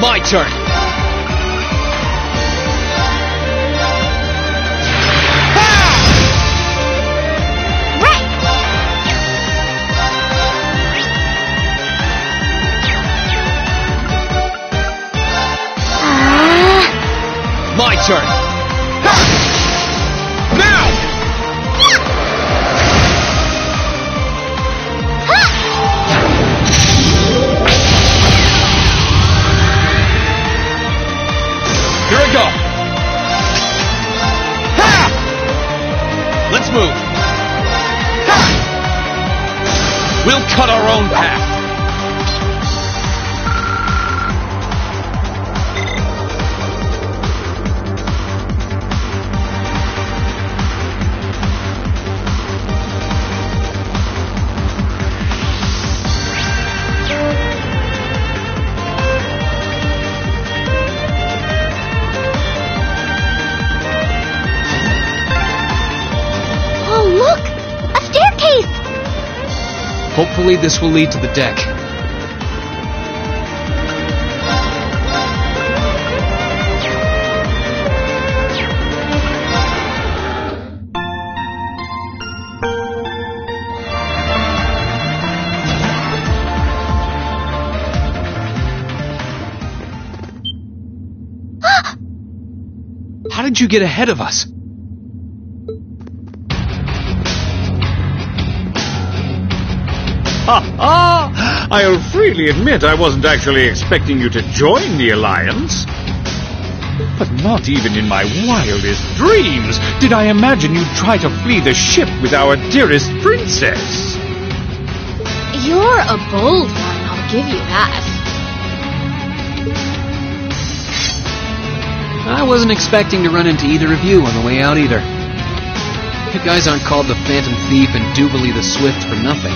My turn. My turn. Ha! Now! Here I go. Ha! Let's move. Ha! We'll cut our own path. Hopefully this will lead to the deck. How did you get ahead of us? I'll freely admit I wasn't actually expecting you to join the Alliance. But not even in my wildest dreams did I imagine you'd try to flee the ship with our dearest princess. You're a bold one, I'll give you that. I wasn't expecting to run into either of you on the way out either. You guys aren't called the Phantom Thief and Doobly the Swift for nothing.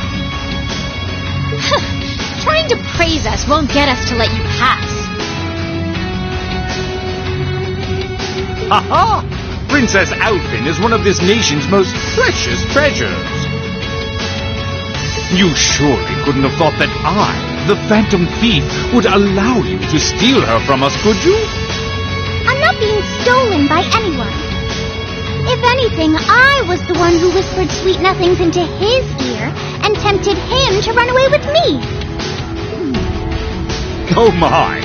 Trying to praise us won't get us to let you pass. Ha-ha! Princess Alpin is one of this nation's most precious treasures. You surely couldn't have thought that I, the Phantom Thief, would allow you to steal her from us, could you? I'm not being stolen by anyone. If anything, I was the one who whispered sweet nothings into his ear and tempted him to run away with me. Oh my!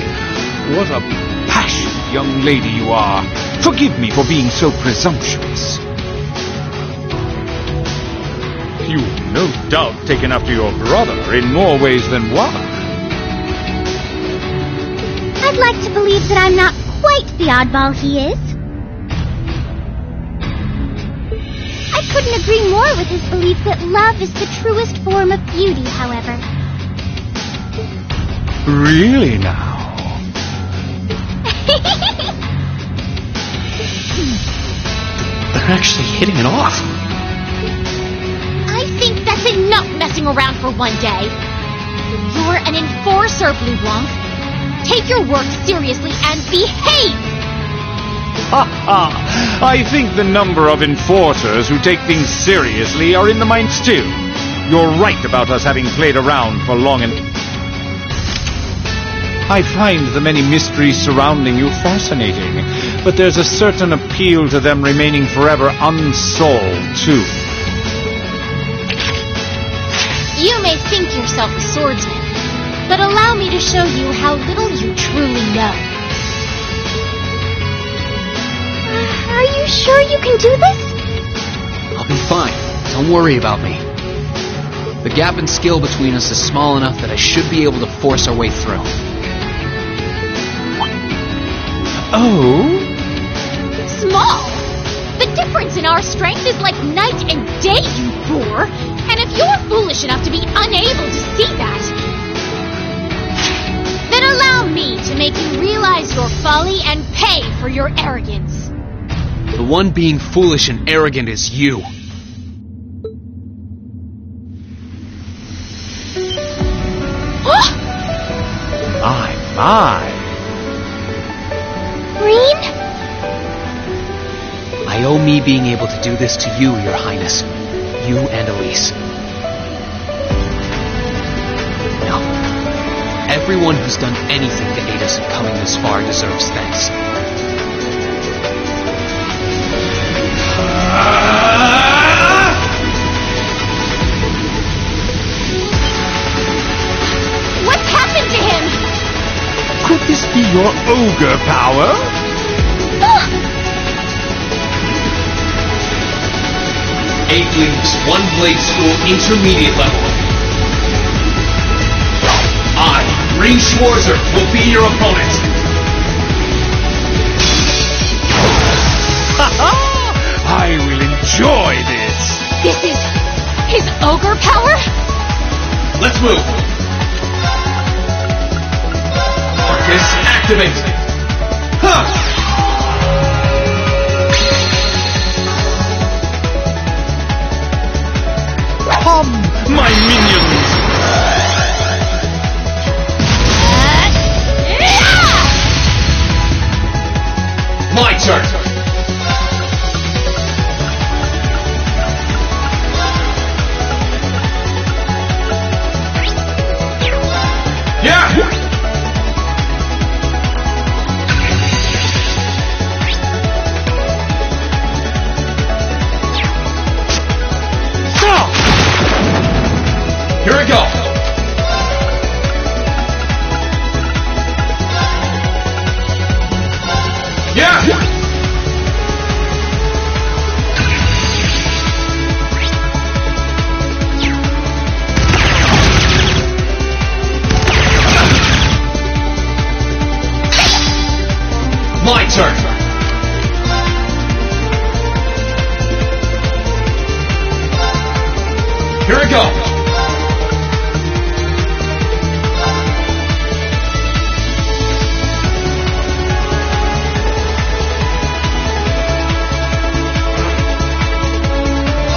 What a passionate young lady you are. Forgive me for being so presumptuous. You've no doubt taken after your brother in more ways than one. I'd like to believe that I'm not quite the oddball he is. I couldn't agree more with his belief that love is the truest form of beauty, however. Really now? They're actually hitting it off. I think that's enough messing around for one day. You're an enforcer, Blue Blanc. Take your work seriously and behave! Ha ha! I think the number of enforcers who take things seriously are in the minds too. You're right about us having played around for long and... I find the many mysteries surrounding you fascinating, but there's a certain appeal to them remaining forever unsolved, too. You may think yourself a swordsman, but allow me to show you how little you truly know. Are you sure you can do this? I'll be fine. Don't worry about me. The gap in skill between us is small enough that I should be able to force our way through. Oh? Small? The difference in our strength is like night and day, you boor! And if you're foolish enough to be unable to see that, then allow me to make you realize your folly and pay for your arrogance. The one being foolish and arrogant is you. My. Green? I owe me being able to do this to you, Your Highness. You and Elise. Now, Everyone who's done anything to aid us in coming this far deserves thanks. What's happened to him? Could this be your ogre power? Eight leaves, one blade school, intermediate level. I, Ring Schwarzer, will be your opponent. I will enjoy this. This is his ogre power? Let's move. Arcus, activate. Huh! Come, my minions! My turn! Yeah! Here we go! Yeah! My turn! Here we go!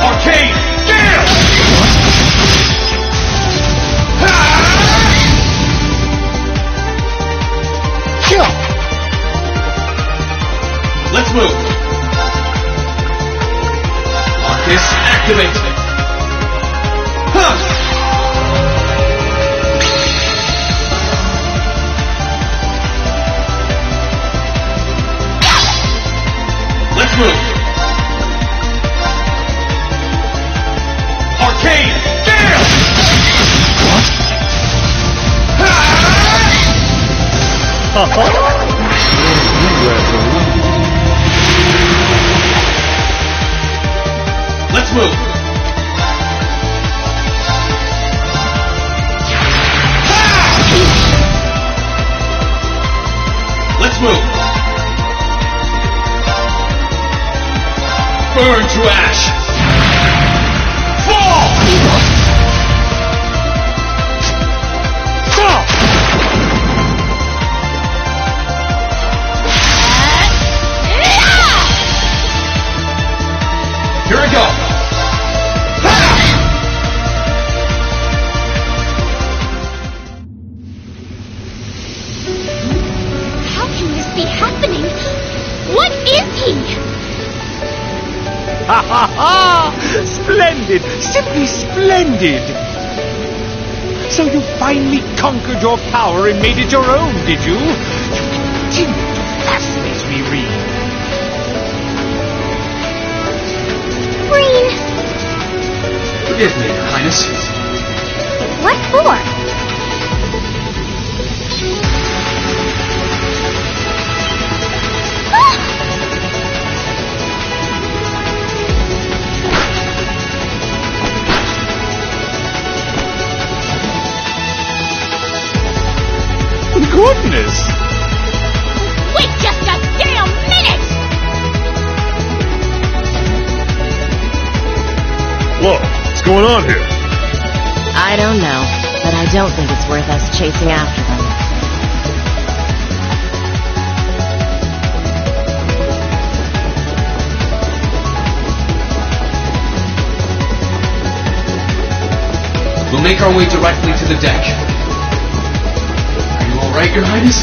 Arcane Gale! Let's move. Arcus, activate. Huh. Let's move. Arcane Gale! Let's move. Let's move. Burn to ash. Fall! Here we go. How can this be happening? What is he? Ha ha ha! Splendid! Simply splendid! So you finally conquered your power and made it your own, did you? You continue to fascinate me, Reed. Green, Forgive me, Your Highness. what for? Goodness! Wait just a damn minute! Whoa, what's going on here? I don't know, but I don't think it's worth us chasing after them. We'll make our way directly to the deck. Are you all right, Your Highness?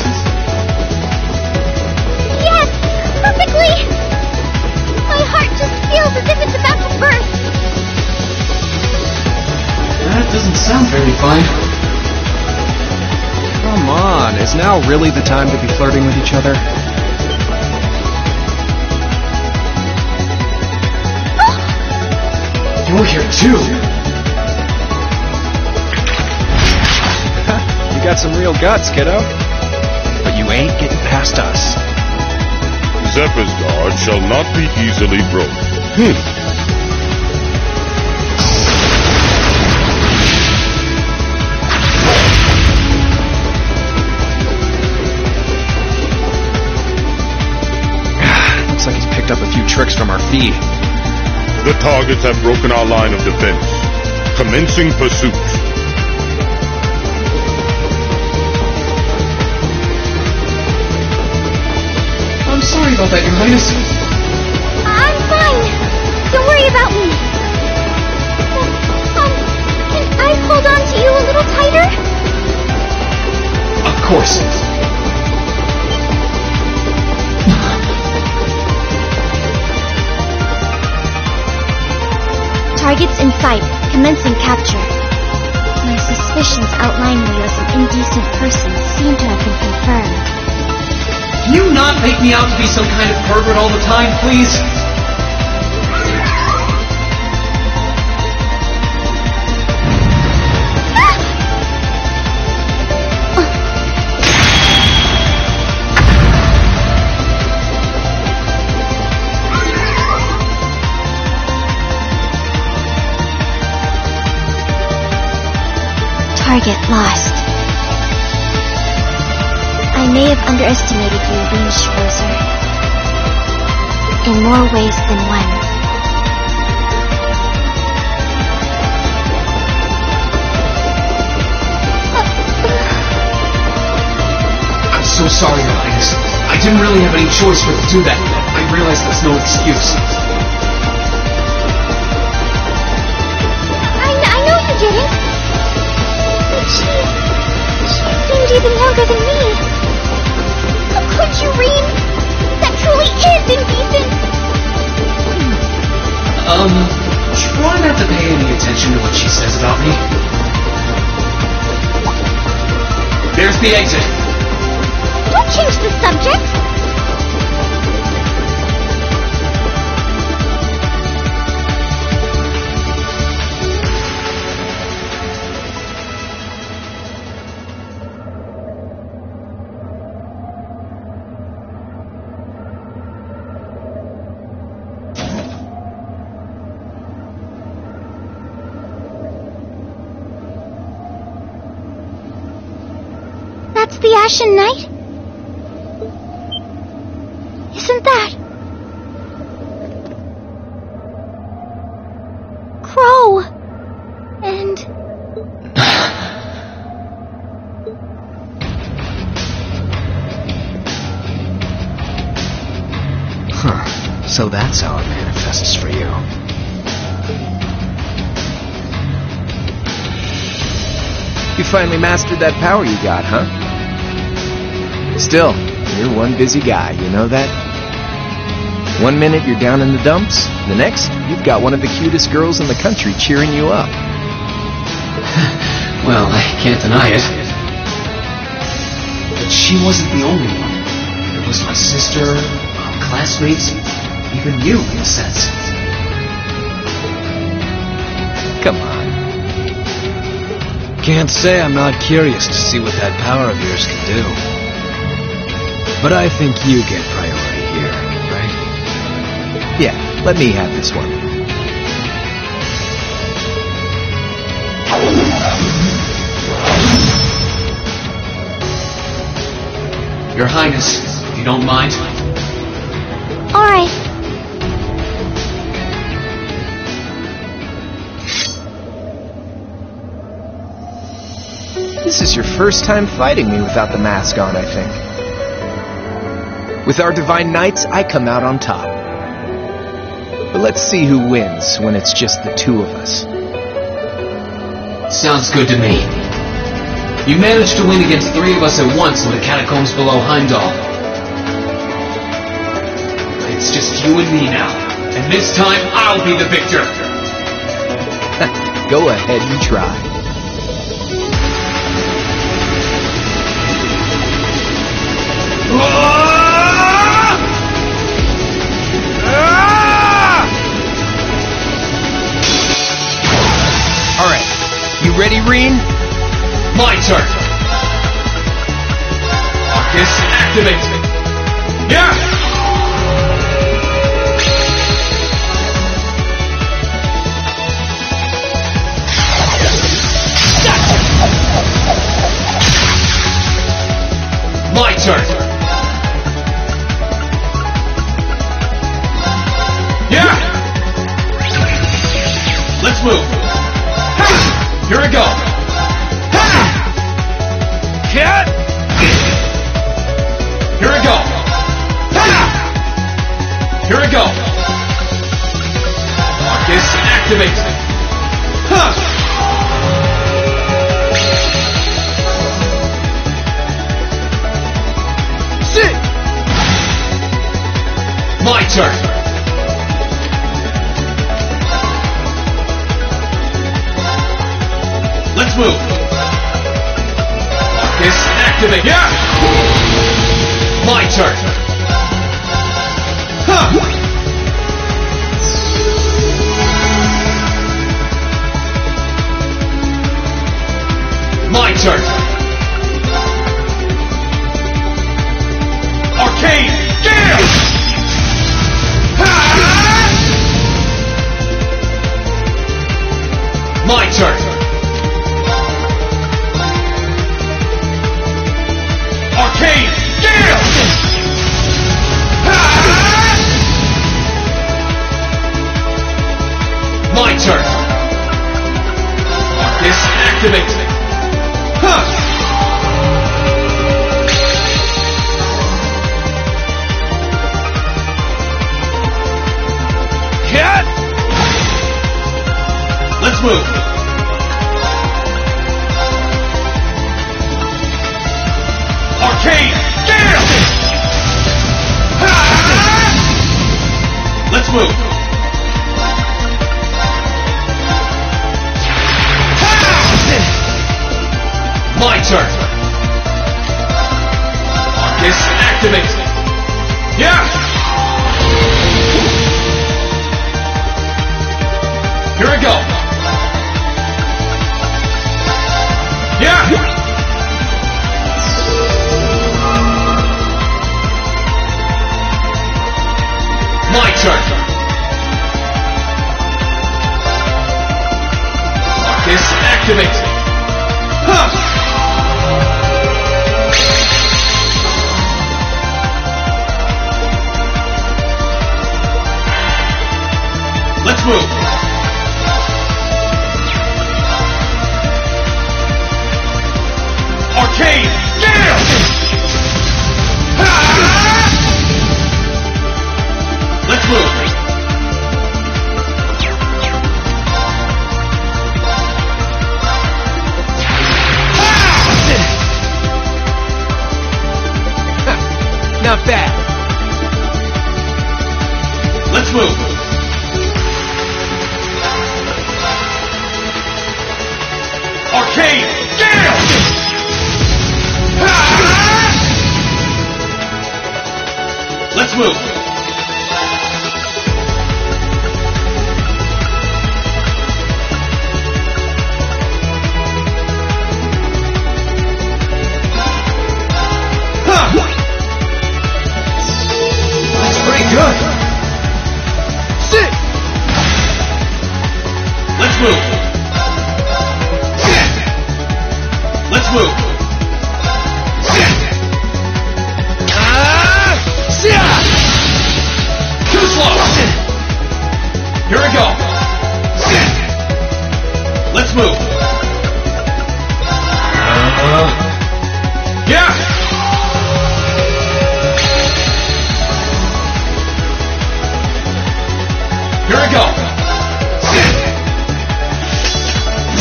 Yes, perfectly! My heart just feels as if it's about to burst. That doesn't sound very fine. Come Is now really the time to be flirting with each other? You're here too! You got some real guts, kiddo. But you ain't getting past us. Zephyr's guard shall not be easily broken. Looks like he's picked up a few tricks from our feed. The targets have broken our line of defense. Commencing pursuit. I'm sorry about that, Your Highness. I'm fine. Don't worry about me. Can I hold on to you a little tighter? Of course. Targets in sight. Commencing capture. My suspicions outlining you as an indecent person seem to have been confirmed. Can you not make me out to be some kind of pervert all the time, please? Target lost. I may have underestimated you, Schrozer. In more ways than one. I'm so sorry, Your Highness. I didn't really have any choice but to do that. I realize that's no excuse. I know you didn't. But she seemed even younger than me. How could you, Reem? That truly is indecent. Try not to pay any attention to what she says about me. There's the exit. Don't change the subject. That's the Ashen Knight? Isn't that... Crow? And... Huh. So that's how it manifests for you. You finally mastered that power you got, huh? Still, you're one busy guy, you know that? One minute you're down in the dumps, the next you've got one of the cutest girls in the country cheering you up. Well, I can't deny it. But she wasn't the only one. There was my sister, classmates, even you, in a sense. Come on. Can't say I'm not curious to see what that power of yours can do. But I think you get priority here, right? Yeah, let me have this one. Your Highness, if you don't mind. All right. This is your first time fighting me without the mask on, I think. With our Divine Knights, I come out on top. But let's see who wins when it's just the two of us. Sounds good to me. You managed to win against 3 of us at once in the catacombs below Heimdall. It's just you and me now. And this time, I'll be the victor. Go ahead and try. Alright, you ready, Reen? My turn. Focus activate. Yeah! My turn. Yeah! Let's move. Ha! Here we go. Ha! Hit! Here we go. Ha! Here we go. Focus activate. Huh! My turn. Let's move. Focus activate. Yeah! My turn. Huh! My turn. Arcane Gale! My turn. Arcane Gale! My turn. Focus activate. Huh! Cat! Let's move. Arcane Gale! Let's move. My turn. Focus activate. Yeah! Here we go. Yeah! My turn. Focus activate. Huh! Let's move. Arcane Gale! Let's move. Not bad. Let's move. Arcane Gale! Let's move. Huh! That's pretty good. Sit! Let's move. Let's move. Too slow. Here we go. Let's move. Yeah. Here we go.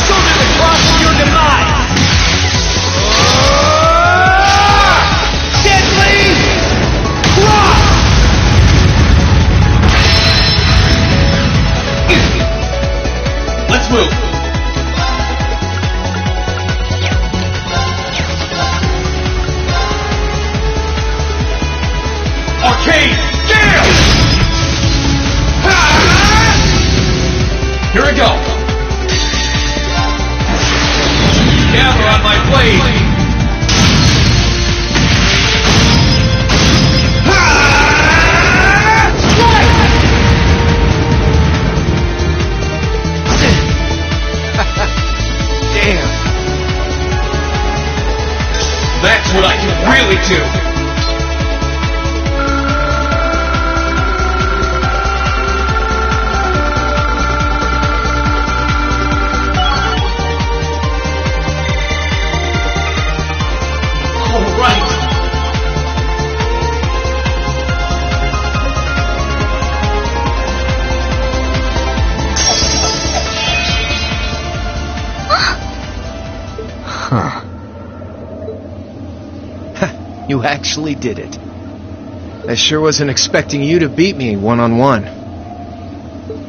Summon the cross of your demise. Let's move. Here I go! Gather on my blade! Damn! That's what I can really do! Huh. You actually did it. I sure wasn't expecting you to beat me one-on-one.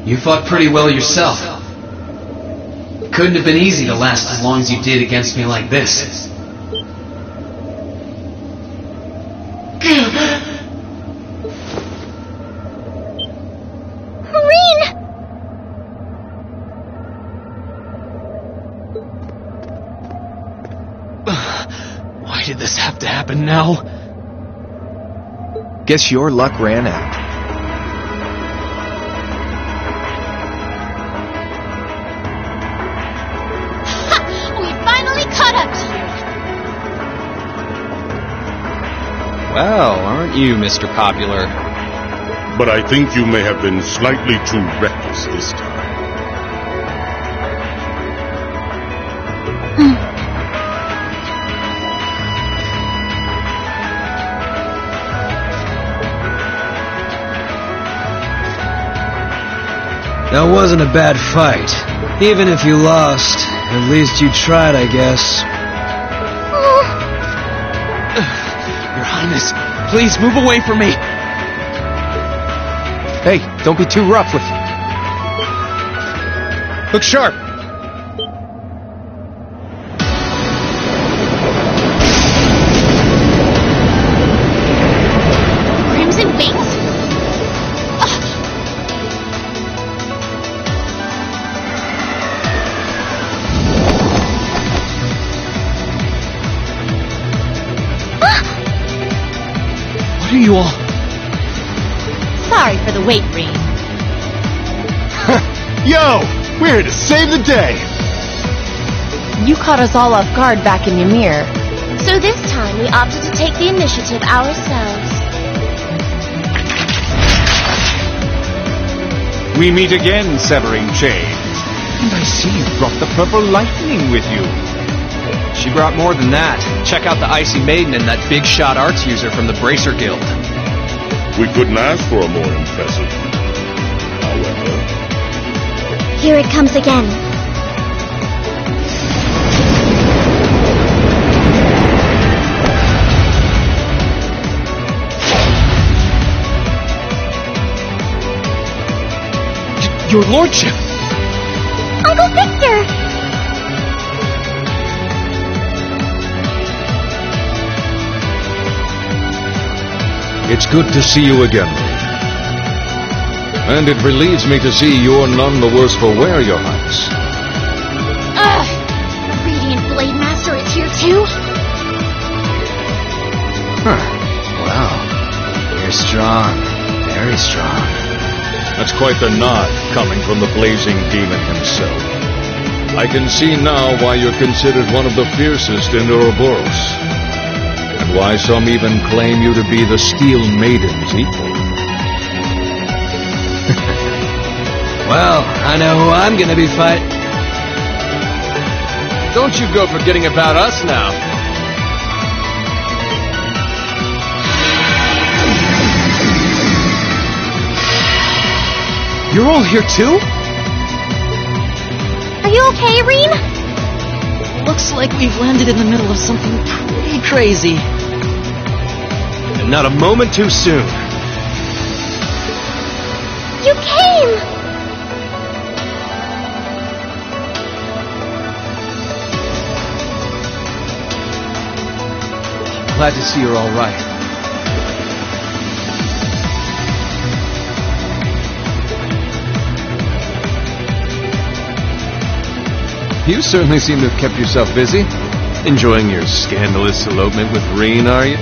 You fought pretty well yourself. It couldn't have been easy to last as long as you did against me like this. Why did this have to happen now? Guess your luck ran out. Ha! We finally caught up to you! Well, aren't you, Mr. Popular? But I think you may have been slightly too reckless this time. That wasn't a bad fight. Even if you lost, at least you tried, I guess. Your Highness, please move away from me. Hey, don't be too rough with me. Look sharp. Crimson Wings? What are you all? Sorry for the wait, Reed. Yo! We're here to save the day! You caught us all off guard back in Ymir. So this time we opted to take the initiative ourselves. We meet again, Severing Chain. And I see you brought the purple lightning with you. She brought more than that. Check out the Icy Maiden and that big shot arts user from the Bracer Guild. We couldn't ask for a more impressive. However, Here it comes again. Your lordship! Uncle Victor! It's good to see you again. And it relieves me to see you're none the worse for wear, Your Highness. Ugh! The Radiant Blade Master is here too? Huh. Wow. You're strong. Very strong. That's quite the nod coming from the blazing demon himself. I can see now why you're considered one of the fiercest in Ouroboros. And why some even claim you to be the Steel Maiden's equal. Well, I know who I'm gonna be fighting. Don't you go forgetting about us now. You're all here too? Are you okay, Reem? Looks like we've landed in the middle of something pretty crazy. And not a moment too soon. You came! Glad to see you're all right. You certainly seem to have kept yourself busy. Enjoying your scandalous elopement with Reen, are you?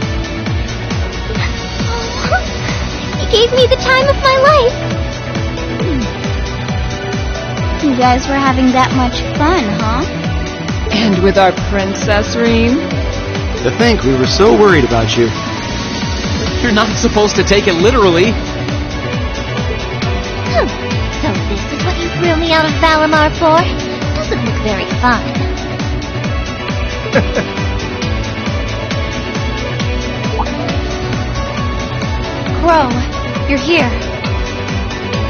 He gave me the time of my life. You guys were having that much fun, huh? And with our princess, Reem? To think we were so worried about you. You're not supposed to take it literally. So this is what you threw me out of Valimar for? Doesn't look very fun. Crow, you're here.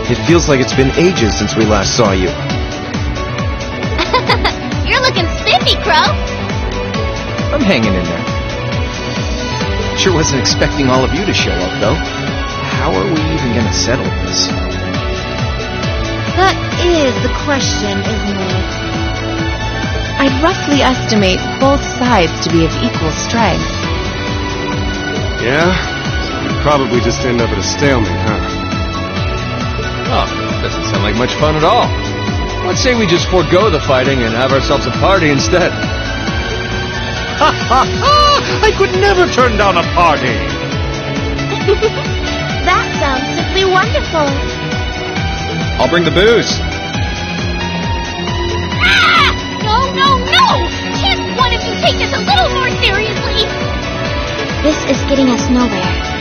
It feels like it's been ages since we last saw you. You're looking spiffy, Crow. I'm hanging in there. Sure wasn't expecting all of you to show up, though. How are we even gonna settle this? That is the question, isn't it? I'd roughly estimate both sides to be of equal strength. Yeah? We'd probably just end up at a stalemate, huh? Oh, doesn't sound like much fun at all. Let's say we just forego the fighting and have ourselves a party instead. Ha ha ha! I could never turn down a party! That sounds simply wonderful. I'll bring the booze. Ah! No, no, no! Can't one of you take this a little more seriously? This is getting us nowhere.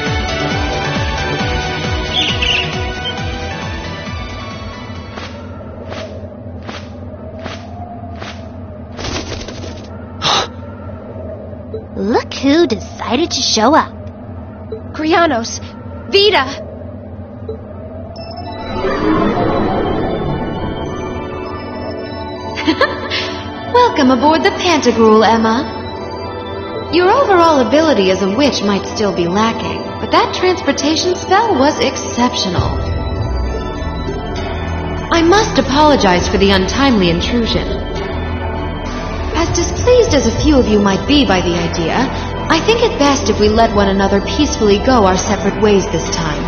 Look who decided to show up. Krianos! Vita! Welcome aboard the Pantagruel, Emma. Your overall ability as a witch might still be lacking, but that transportation spell was exceptional. I must apologize for the untimely intrusion. As displeased as a few of you might be by the idea, I think it best if we let one another peacefully go our separate ways this time.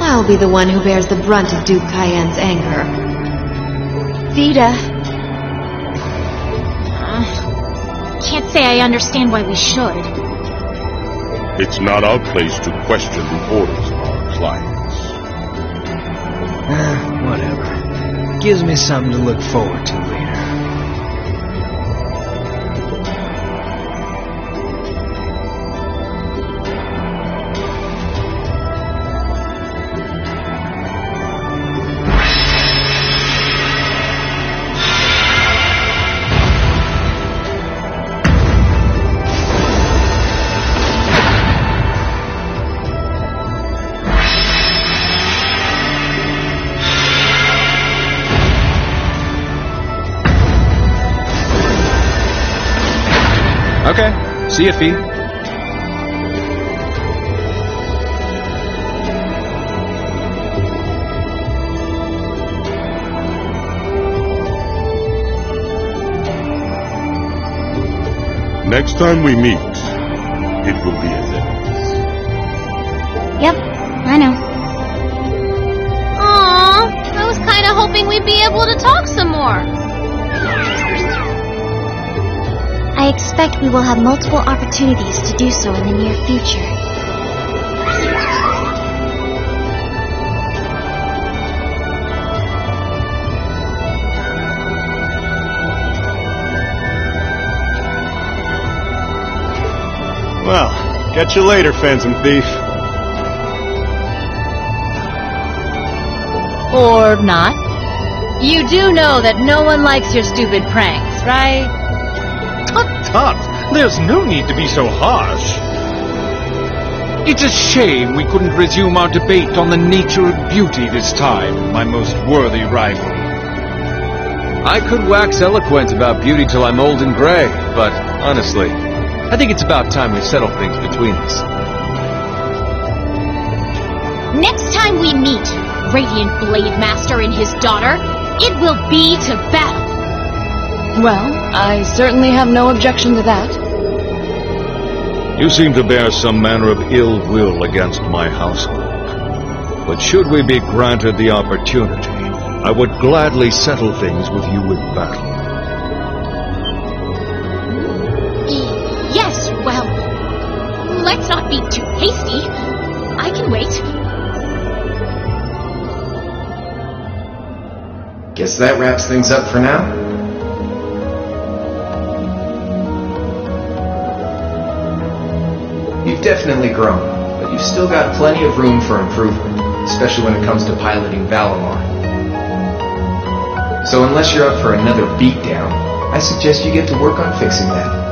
I'll be the one who bears the brunt of Duke Cayenne's anger. Vita. Can't say I understand why we should. It's not our place to question the orders of our clients. Whatever. Gives me something to look forward to later. Okay. See ya, Fee. Next time we meet, it will be as enemies. Yep, I know. Aww, I was kind of hoping we'd be able to talk some more. I expect we will have multiple opportunities to do so in the near future. Well, catch you later, Phantom Thief. Or not. You do know that no one likes your stupid pranks, right? Tut tut! There's no need to be so harsh. It's a shame we couldn't resume our debate on the nature of beauty this time, my most worthy rival. I could wax eloquent about beauty till I'm old and gray, but honestly, I think it's about time we settle things between us. Next time we meet, Radiant Blade Master and his daughter, it will be to battle. Well, I certainly have no objection to that. You seem to bear some manner of ill will against my household. But should we be granted the opportunity, I would gladly settle things with you in battle. Let's not be too hasty. I can wait. Guess that wraps things up for now. You've definitely grown, but you've still got plenty of room for improvement, especially when it comes to piloting Valimar. So unless you're up for another beatdown, I suggest you get to work on fixing that.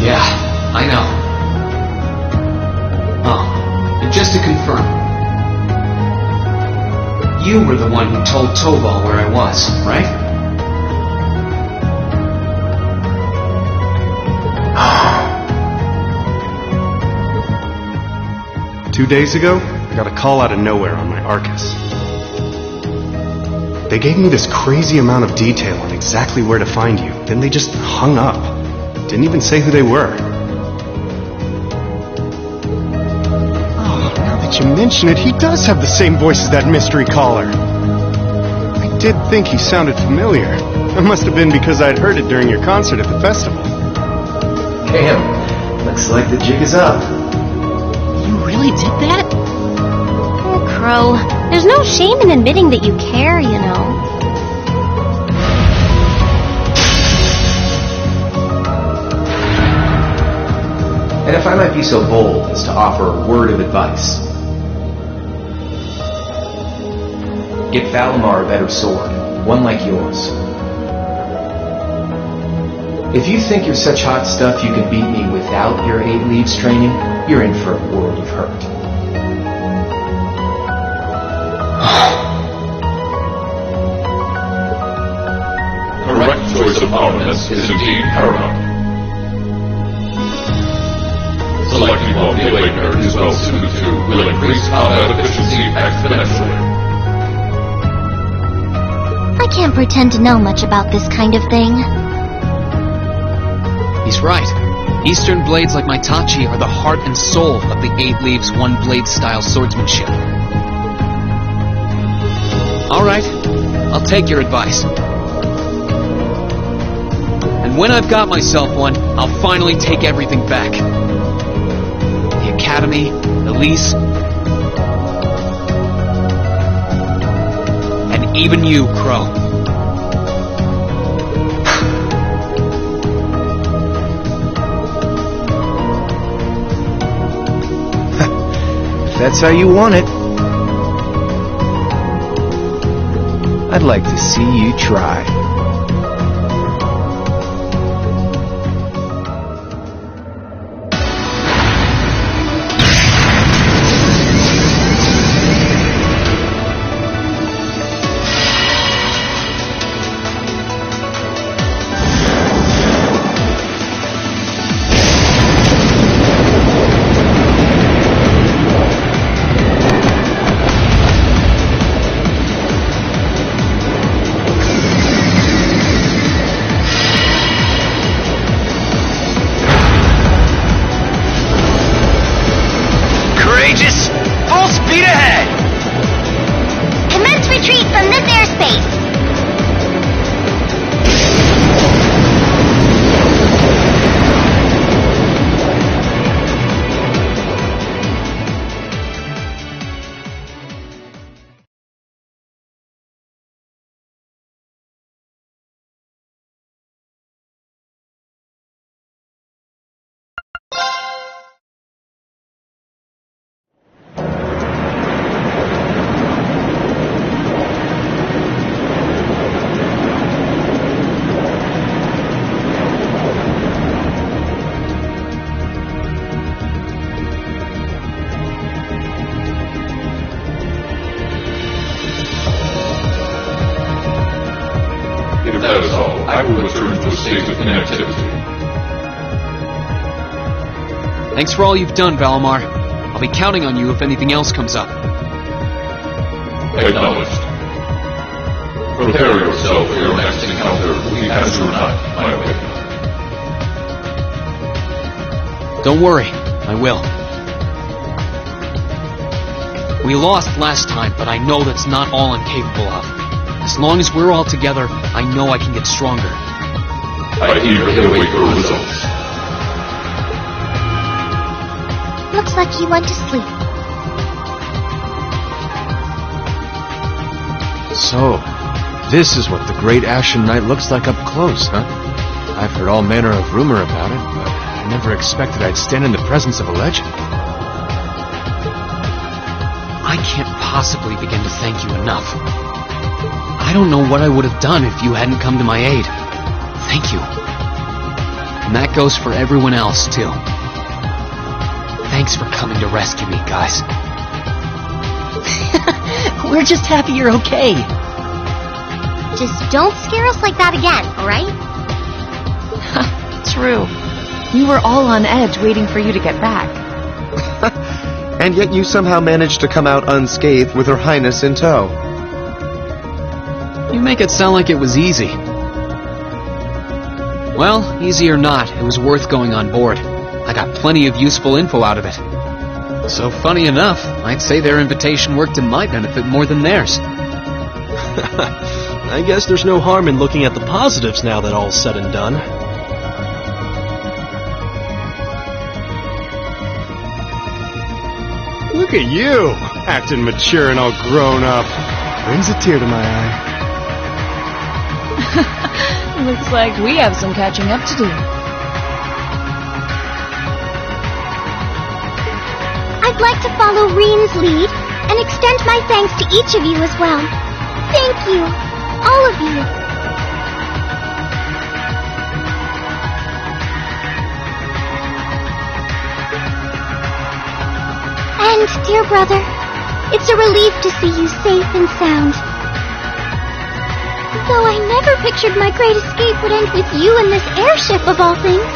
Yeah, I know. Oh, and just to confirm, you were the one who told Toval where I was, right? 2 days ago, I got a call out of nowhere on my Arcus. They gave me this crazy amount of detail on exactly where to find you, then they just hung up. Didn't even say who they were. Oh, now that you mention it, he does have the same voice as that mystery caller. I did think he sounded familiar. It must have been because I'd heard it during your concert at the festival. Damn, looks like the jig is up. You really did that? Oh, Crow, there's no shame in admitting that you care, you know. And if I might be so bold as to offer a word of advice, get Valimar a better sword, one like yours. If you think you're such hot stuff you can beat me without your 8 leaves training, you're in for a world of hurt. Correct choice of armaments is indeed paramount. Selecting one the Awakener is well suited to will increase combat efficiency exponentially. I can't pretend to know much about this kind of thing. He's right. Eastern blades like my Tachi are the heart and soul of the 8 leaves, 1 blade style swordsmanship. Alright, I'll take your advice. And when I've got myself one, I'll finally take everything back. The Academy, Elise, and even you, Crow. If that's how you want it, I'd like to see you try. Full speed ahead! Commence retreat from this airspace! If that is all, I will return to a state of inactivity. Thanks for all you've done, Valimar. I'll be counting on you if anything else comes up. Acknowledged. Prepare yourself for your next encounter with the Azure Knight, my Awakener. Don't worry, I will. We lost last time, but I know that's not all I'm capable of. As long as we're all together, I know I can get stronger. I eagerly await your results. Looks like you went to sleep. So, this is what the Great Ashen Knight looks like up close, huh? I've heard all manner of rumor about it, but I never expected I'd stand in the presence of a legend. I can't possibly begin to thank you enough. I don't know what I would have done if you hadn't come to my aid. Thank you. And that goes for everyone else, too. Thanks for coming to rescue me, guys. We're just happy you're okay. Just don't scare us like that again, alright? True. We were all on edge waiting for you to get back. And yet you somehow managed to come out unscathed with Her Highness in tow. You make it sound like it was easy. Well, easy or not, it was worth going on board. I got plenty of useful info out of it. So funny enough, I'd say their invitation worked to my benefit more than theirs. I guess there's no harm in looking at the positives now that all's said and done. Look at you, acting mature and all grown up. Brings a tear to my eye. Looks like we have some catching up to do. I'd like to follow Reen's lead and extend my thanks to each of you as well. Thank you, all of you. And, dear brother, it's a relief to see you safe and sound. Though I never pictured my great escape would end with you in this airship of all things.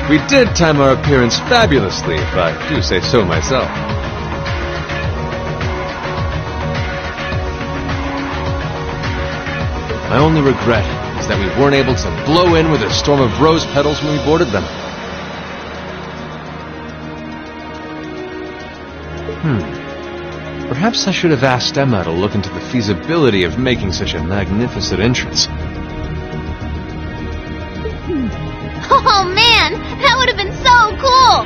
We did time our appearance fabulously, if I do say so myself. My only regret is that we weren't able to blow in with a storm of rose petals when we boarded them. Perhaps I should have asked Emma to look into the feasibility of making such a magnificent entrance. Oh man, that would have been so cool!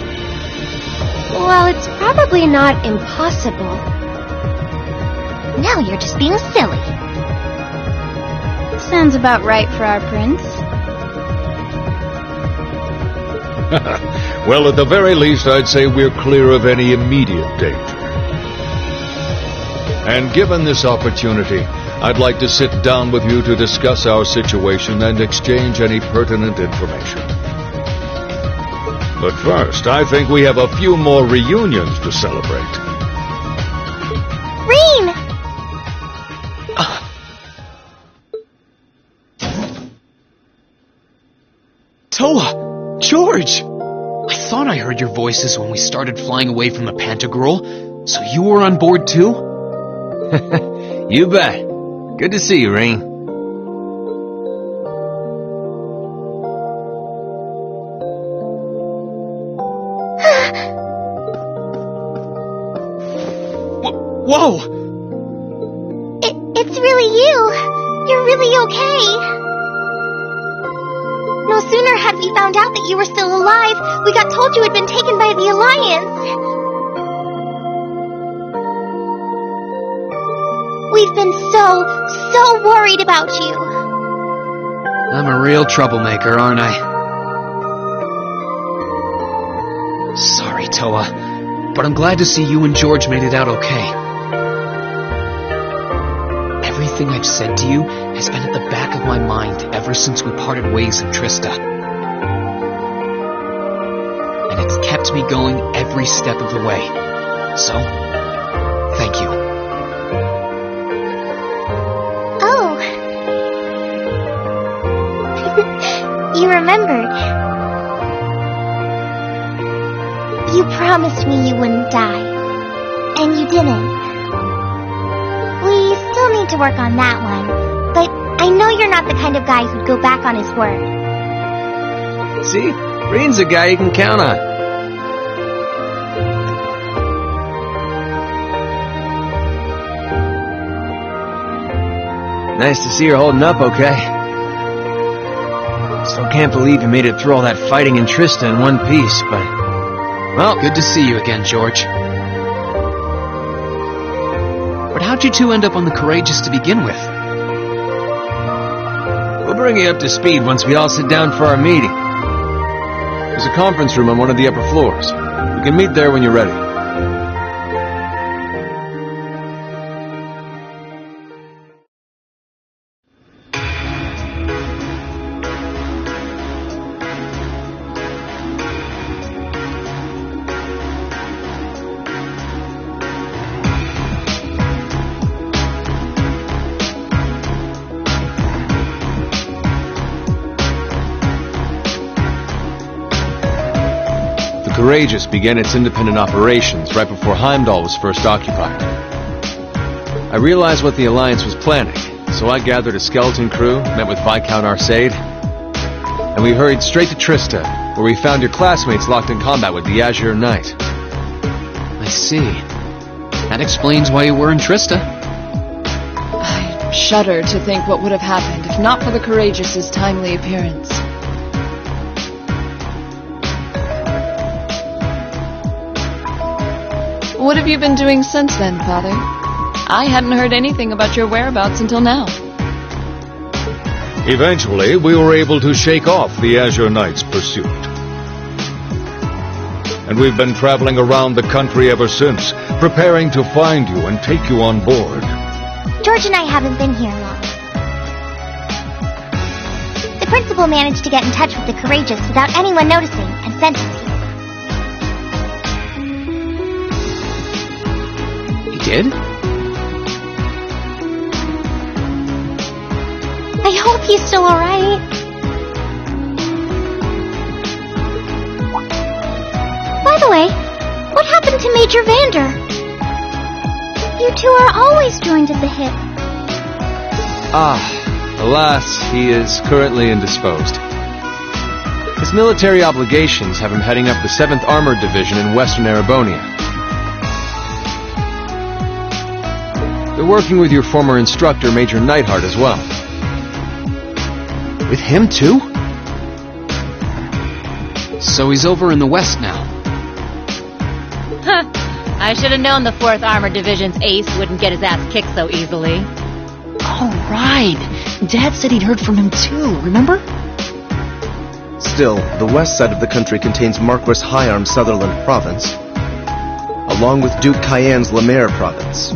Well, it's probably not impossible. Now you're just being silly. Sounds about right for our prince. Well, at the very least, I'd say we're clear of any immediate danger. And given this opportunity, I'd like to sit down with you to discuss our situation and exchange any pertinent information. But first, I think we have a few more reunions to celebrate. Reen! Toa! George! I thought I heard your voices when we started flying away from the Pantagruel, so you were on board too? You bet. Good to see you, Reen. Whoa! It's really you. You're really okay. No sooner had we found out that you were still alive, we got told you had been taken by the Alliance. We've been so worried about you. I'm a real troublemaker, aren't I? Sorry, Toa, but I'm glad to see you and George made it out okay. Everything I've said to you has been at the back of my mind ever since we parted ways in Trista. And it's kept me going every step of the way. So, thank you. Oh. You remembered. You promised me you wouldn't die. And you didn't. We still need to work on that one. But I know you're not the kind of guy who'd go back on his word. See? Reen's a guy you can count on. Nice to see you're holding up okay. Still can't believe you made it through all that fighting in Trista in one piece, but... Well, good to see you again, George. But how'd you two end up on the Courageous to begin with? We'll bring you up to speed once we all sit down for our meeting. There's a conference room on one of the upper floors. We can meet there when you're ready. The Courageous began its independent operations right before Heimdall was first occupied. I realized what the Alliance was planning, so I gathered a skeleton crew, met with Viscount Arcade, and we hurried straight to Trista, where we found your classmates locked in combat with the Azure Knight. I see. That explains why you were in Trista. I shudder to think what would have happened if not for the Courageous's timely appearance. What have you been doing since then, Father? I hadn't heard anything about your whereabouts until now. Eventually, we were able to shake off the Azure Knight's pursuit. And we've been traveling around the country ever since, preparing to find you and take you on board. George and I haven't been here long. The principal managed to get in touch with the Courageous without anyone noticing and sent us here. Did? I hope he's still alright. By the way, what happened to Major Vander? You two are always joined at the hip. Alas, he is currently indisposed. His military obligations have him heading up the 7th Armored Division in Western Erebonia. They're working with your former instructor, Major Neidhart, as well. With him, too? So he's over in the west now. Huh. I should have known the 4th Armored Division's ace wouldn't get his ass kicked so easily. Oh, right. Dad said he'd heard from him too, remember? Still, the west side of the country contains Marquis Hyarm's Sutherland province, along with Duke Cayenne's Lemaire province.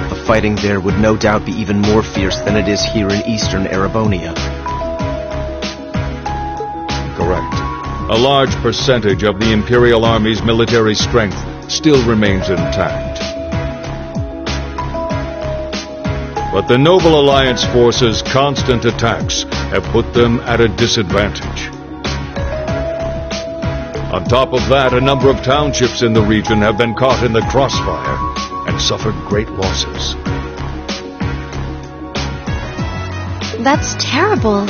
The fighting there would no doubt be even more fierce than it is here in eastern Erebonia. Correct. A large percentage of the Imperial Army's military strength still remains intact. But the Noble Alliance forces' constant attacks have put them at a disadvantage. On top of that, a number of townships in the region have been caught in the crossfire and suffered great losses. That's terrible.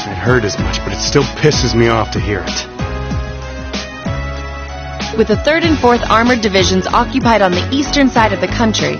I'd heard as much, but it still pisses me off to hear it. With the 3rd and 4th Armored Divisions occupied on the eastern side of the country,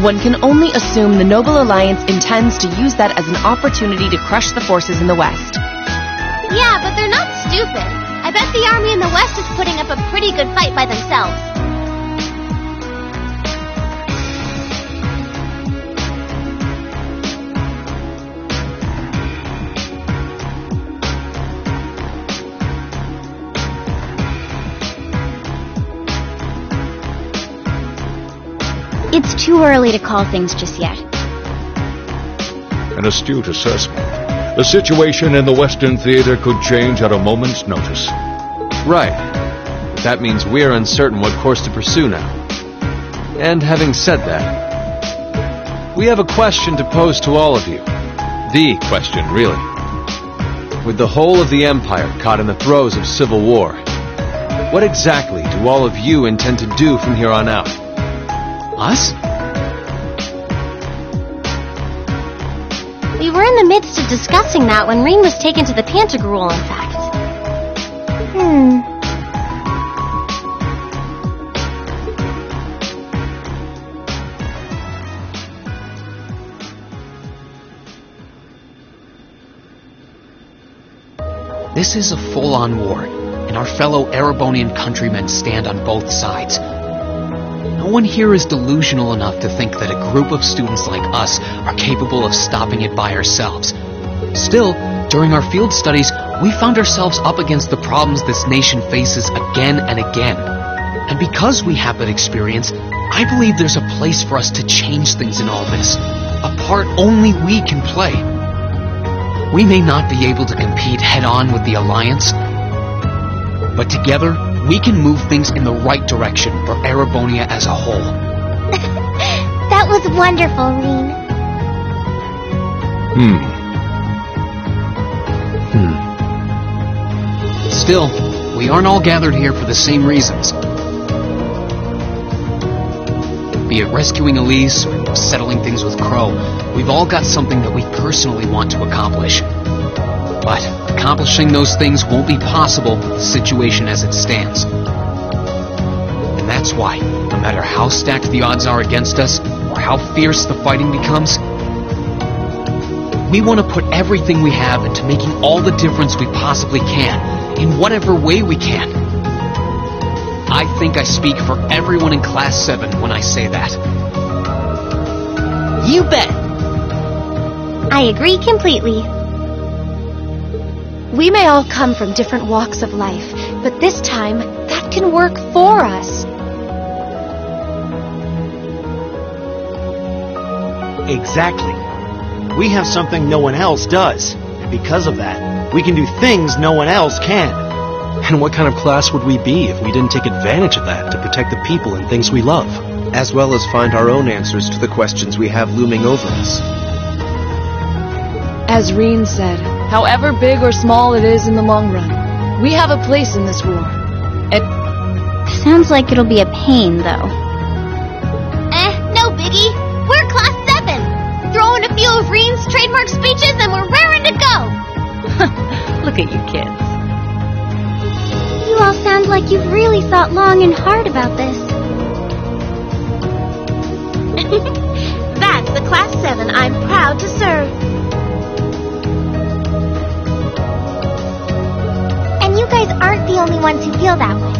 one can only assume the Noble Alliance intends to use that as an opportunity to crush the forces in the West. Yeah, but they're not stupid. I bet the army in the West is putting up a pretty good fight by themselves. It's too early to call things just yet. An astute assessment. The situation in the Western Theater could change at a moment's notice. Right. But that means we're uncertain what course to pursue now. And having said that, we have a question to pose to all of you. The question, really. With the whole of the Empire caught in the throes of civil war, what exactly do all of you intend to do from here on out? Us? We were in the midst of discussing that when Rean was taken to the Pantagruel, in fact. This is a full-on war, and our fellow Erebonian countrymen stand on both sides. No one here is delusional enough to think that a group of students like us are capable of stopping it by ourselves. Still, during our field studies, we found ourselves up against the problems this nation faces again and again. And because we have that experience, I believe there's a place for us to change things in all this, a part only we can play. We may not be able to compete head-on with the Alliance, but together, we can move things in the right direction for Erebonia as a whole. That was wonderful, Rean. Still, we aren't all gathered here for the same reasons. Be it rescuing Elise or settling things with Crow, we've all got something that we personally want to accomplish. But accomplishing those things won't be possible with the situation as it stands. And that's why, no matter how stacked the odds are against us, or how fierce the fighting becomes, we want to put everything we have into making all the difference we possibly can, in whatever way we can. I think I speak for everyone in Class 7 when I say that. You bet! I agree completely. We may all come from different walks of life, but this time, that can work for us. Exactly. We have something no one else does, and because of that, we can do things no one else can. And what kind of class would we be if we didn't take advantage of that to protect the people and things we love? As well as find our own answers to the questions we have looming over us. As Rean said, however big or small it is in the long run, we have a place in this war. Sounds like it'll be a pain, though. No biggie. We're Class 7. Throw in a few of Rean's trademark speeches and we're raring to go. Look at you kids. You all sound like you've really thought long and hard about this. That's the Class 7 I'm proud to serve. And you guys aren't the only ones who feel that way.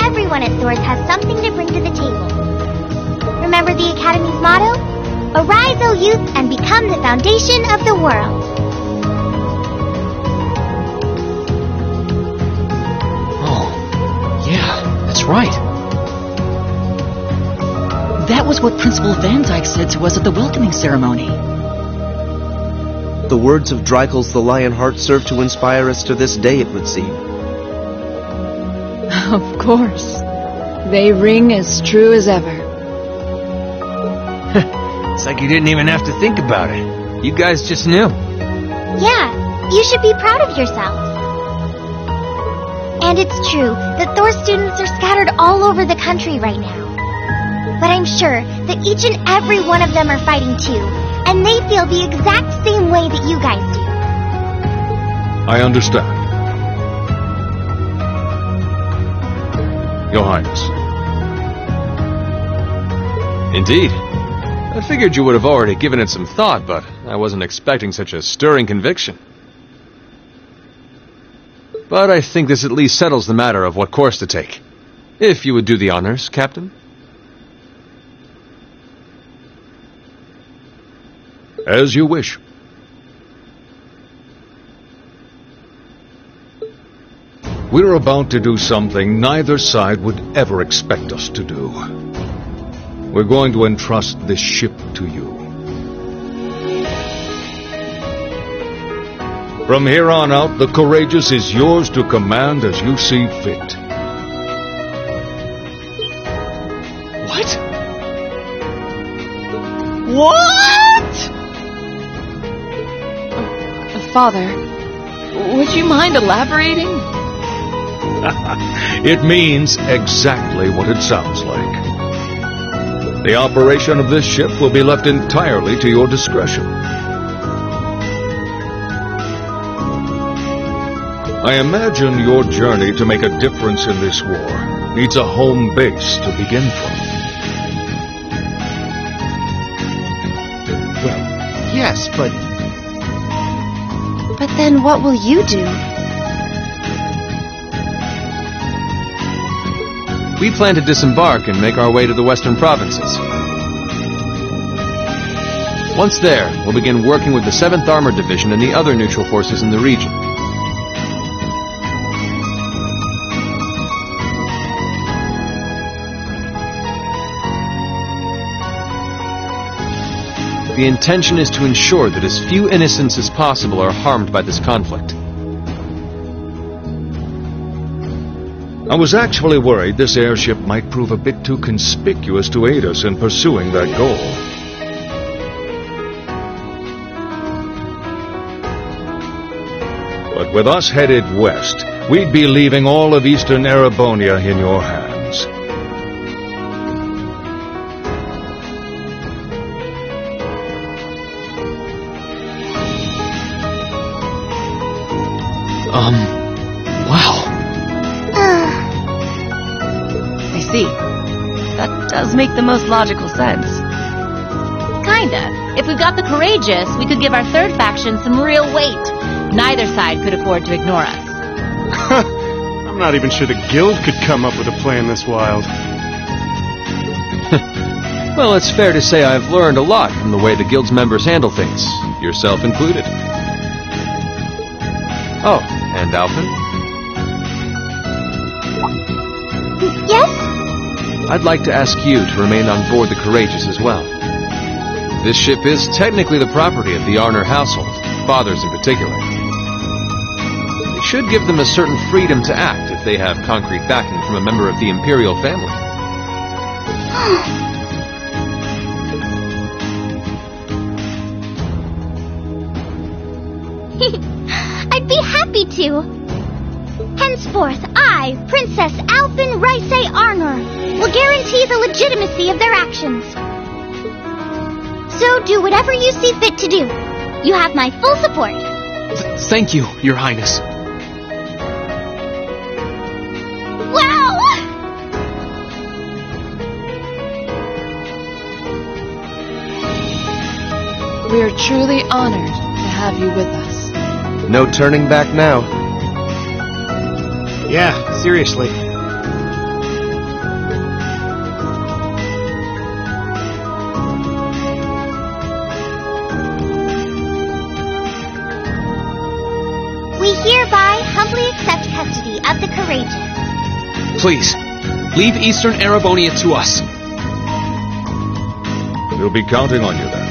Everyone at Swords has something to bring to the table. Remember the Academy's motto? Arise, O youth, and become the foundation of the world. That's right. That was what Principal Van Dyke said to us at the welcoming ceremony. The words of Dreikel's the Lionheart serve to inspire us to this day, it would seem. Of course. They ring as true as ever. It's like you didn't even have to think about it. You guys just knew. Yeah, you should be proud of yourselves. And it's true that Thor students are scattered all over the country right now. But I'm sure that each and every one of them are fighting too, and they feel the exact same way that you guys do. I understand. Your Highness. Indeed. I figured you would have already given it some thought, but I wasn't expecting such a stirring conviction. But I think this at least settles the matter of what course to take. If you would do the honors, Captain. As you wish. We're about to do something neither side would ever expect us to do. We're going to entrust this ship to you. From here on out, the Courageous is yours to command as you see fit. What? What? Father, would you mind elaborating? It means exactly what it sounds like. The operation of this ship will be left entirely to your discretion. I imagine your journey to make a difference in this war needs a home base to begin from. Well, yes, but... But then what will you do? We plan to disembark and make our way to the western provinces. Once there, we'll begin working with the 7th Armored Division and the other neutral forces in the region. The intention is to ensure that as few innocents as possible are harmed by this conflict. I was actually worried this airship might prove a bit too conspicuous to aid us in pursuing that goal. But with us headed west, we'd be leaving all of eastern Erebonia in your hands. Wow. I see. That does make the most logical sense. Kinda. If we've got the courageous, we could give our third faction some real weight. Neither side could afford to ignore us. I'm not even sure the guild could come up with a plan this wild. Well, it's fair to say I've learned a lot from the way the guild's members handle things, yourself included. Oh, and Alphen? Yes? I'd like to ask you to remain on board the Courageous as well. This ship is technically the property of the Arner household, fathers in particular. It should give them a certain freedom to act if they have concrete backing from a member of the Imperial family. I'd be happy to. Henceforth, I, Princess Alphen Raisay Arnor, will guarantee the legitimacy of their actions. So do whatever you see fit to do. You have my full support. Thank you, Your Highness. Wow! We are truly honored to have you with us. No turning back now. Yeah, seriously. We hereby humbly accept custody of the Courageous. Please, leave Eastern Erebonia to us. We'll be counting on you then.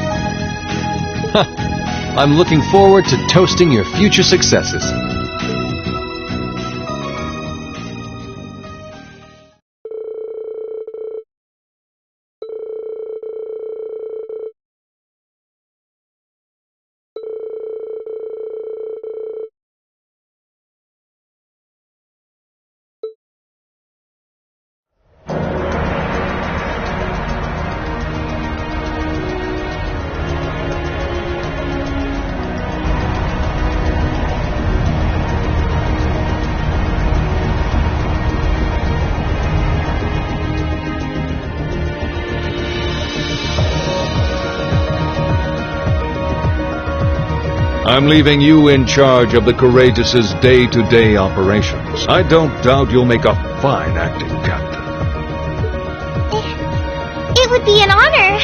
I'm looking forward to toasting your future successes. I'm leaving you in charge of the Courageous's day-to-day operations. I don't doubt you'll make a fine acting captain. It would be an honor.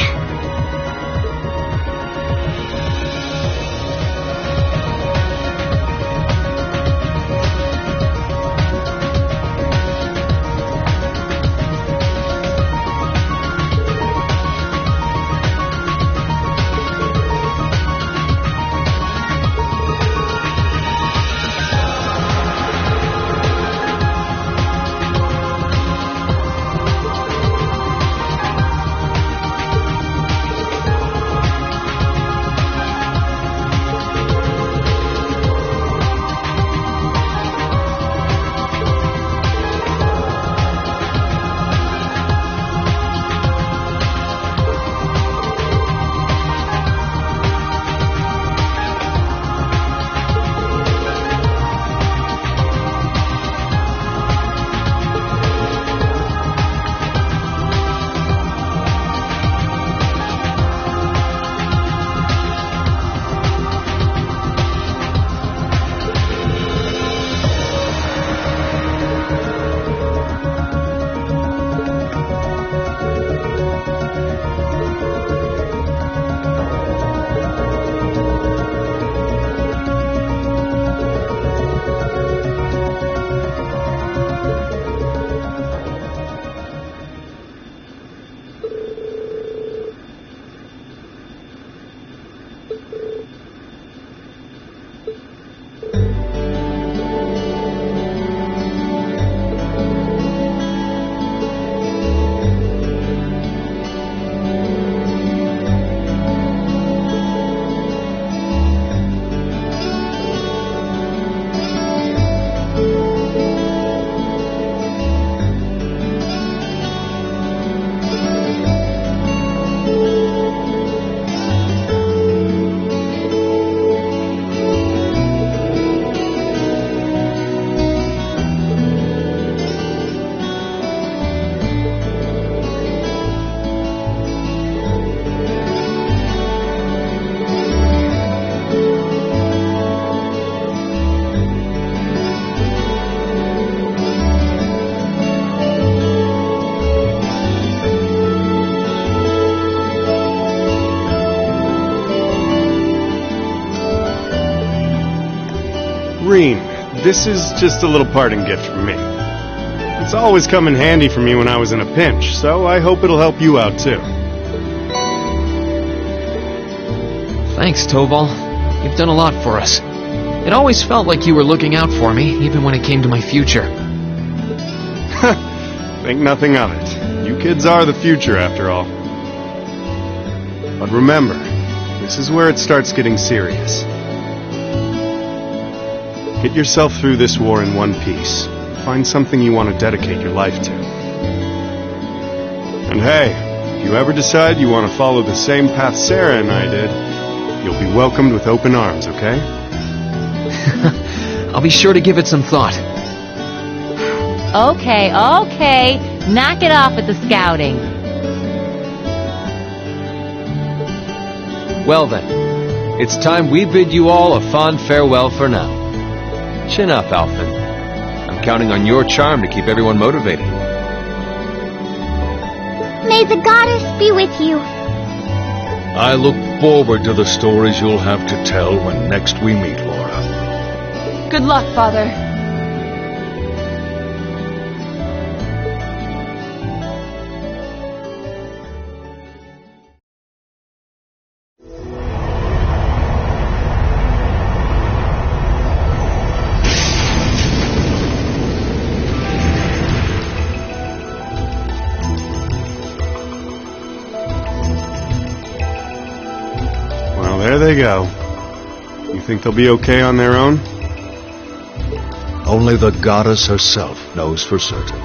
this is just a little parting gift from me. It's always come in handy for me when I was in a pinch, so I hope it'll help you out too. Thanks, Toval. You've done a lot for us. It always felt like you were looking out for me, even when it came to my future. Think nothing of it. You kids are the future, after all. But remember, this is where it starts getting serious. Get yourself through this war in one piece. Find something you want to dedicate your life to. And hey, if you ever decide you want to follow the same path Sarah and I did, you'll be welcomed with open arms, okay? I'll be sure to give it some thought. Okay. Knock it off with the scouting. Well then, it's time we bid you all a fond farewell for now. Chin up, Alphen. I'm counting on your charm to keep everyone motivated. May the goddess be with you. I look forward to the stories you'll have to tell when next we meet, Laura. Good luck, Father. There they go. You think they'll be okay on their own? Only the goddess herself knows for certain.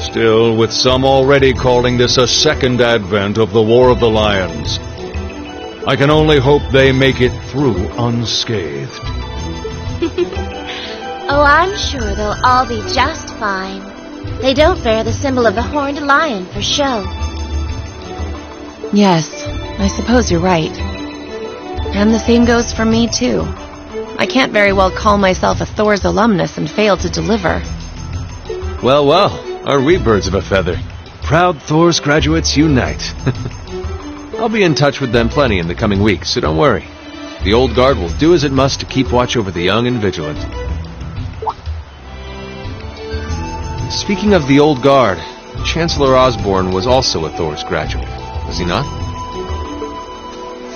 Still, with some already calling this a second advent of the War of the Lions, I can only hope they make it through unscathed. Oh, I'm sure they'll all be just fine. They don't bear the symbol of the horned lion for show. Yes, I suppose you're right. And the same goes for me, too. I can't very well call myself a Thor's alumnus and fail to deliver. Well, are we birds of a feather? Proud Thor's graduates unite. I'll be in touch with them plenty in the coming weeks, so don't worry. The old guard will do as it must to keep watch over the young and vigilant. Speaking of the old guard, Chancellor Osborne was also a Thor's graduate, was he not?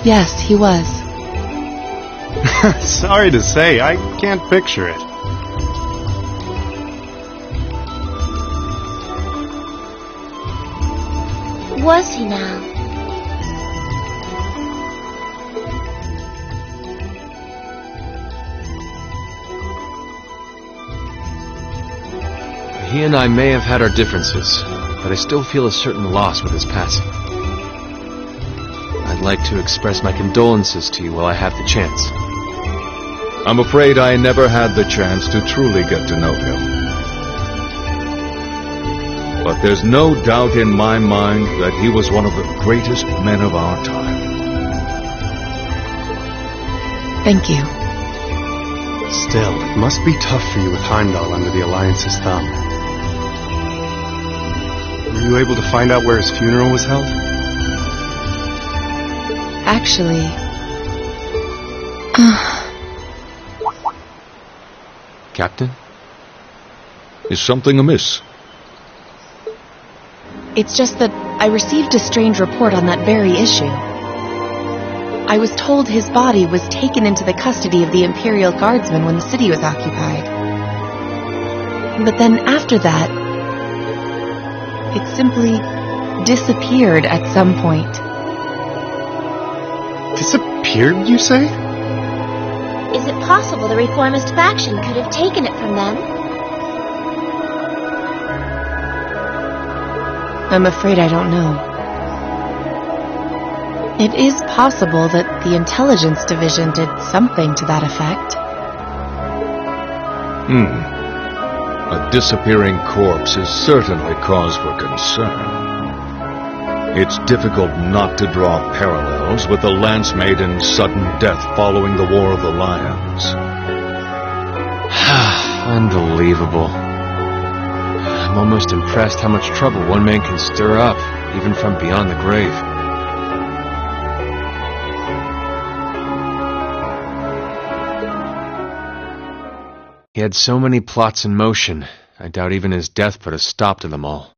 Yes, he was. Sorry to say, I can't picture it. Was he now? He and I may have had our differences, but I still feel a certain loss with his passing. I'd like to express my condolences to you while I have the chance. I'm afraid I never had the chance to truly get to know him. But there's no doubt in my mind that he was one of the greatest men of our time. Thank you. Still, it must be tough for you with Heimdall under the Alliance's thumb. Were you able to find out where his funeral was held? Actually... Captain? Is something amiss? It's just that I received a strange report on that very issue. I was told his body was taken into the custody of the Imperial Guardsmen when the city was occupied. But then after that, it simply disappeared at some point. Disappeared, you say? Is it possible the reformist faction could have taken it from them? I'm afraid I don't know. It is possible that the intelligence division did something to that effect. A disappearing corpse is certainly cause for concern. It's difficult not to draw parallels with the Lance Maiden's sudden death following the War of the Lions. Unbelievable. I'm almost impressed how much trouble one man can stir up, even from beyond the grave. He had so many plots in motion, I doubt even his death put a stop to them all.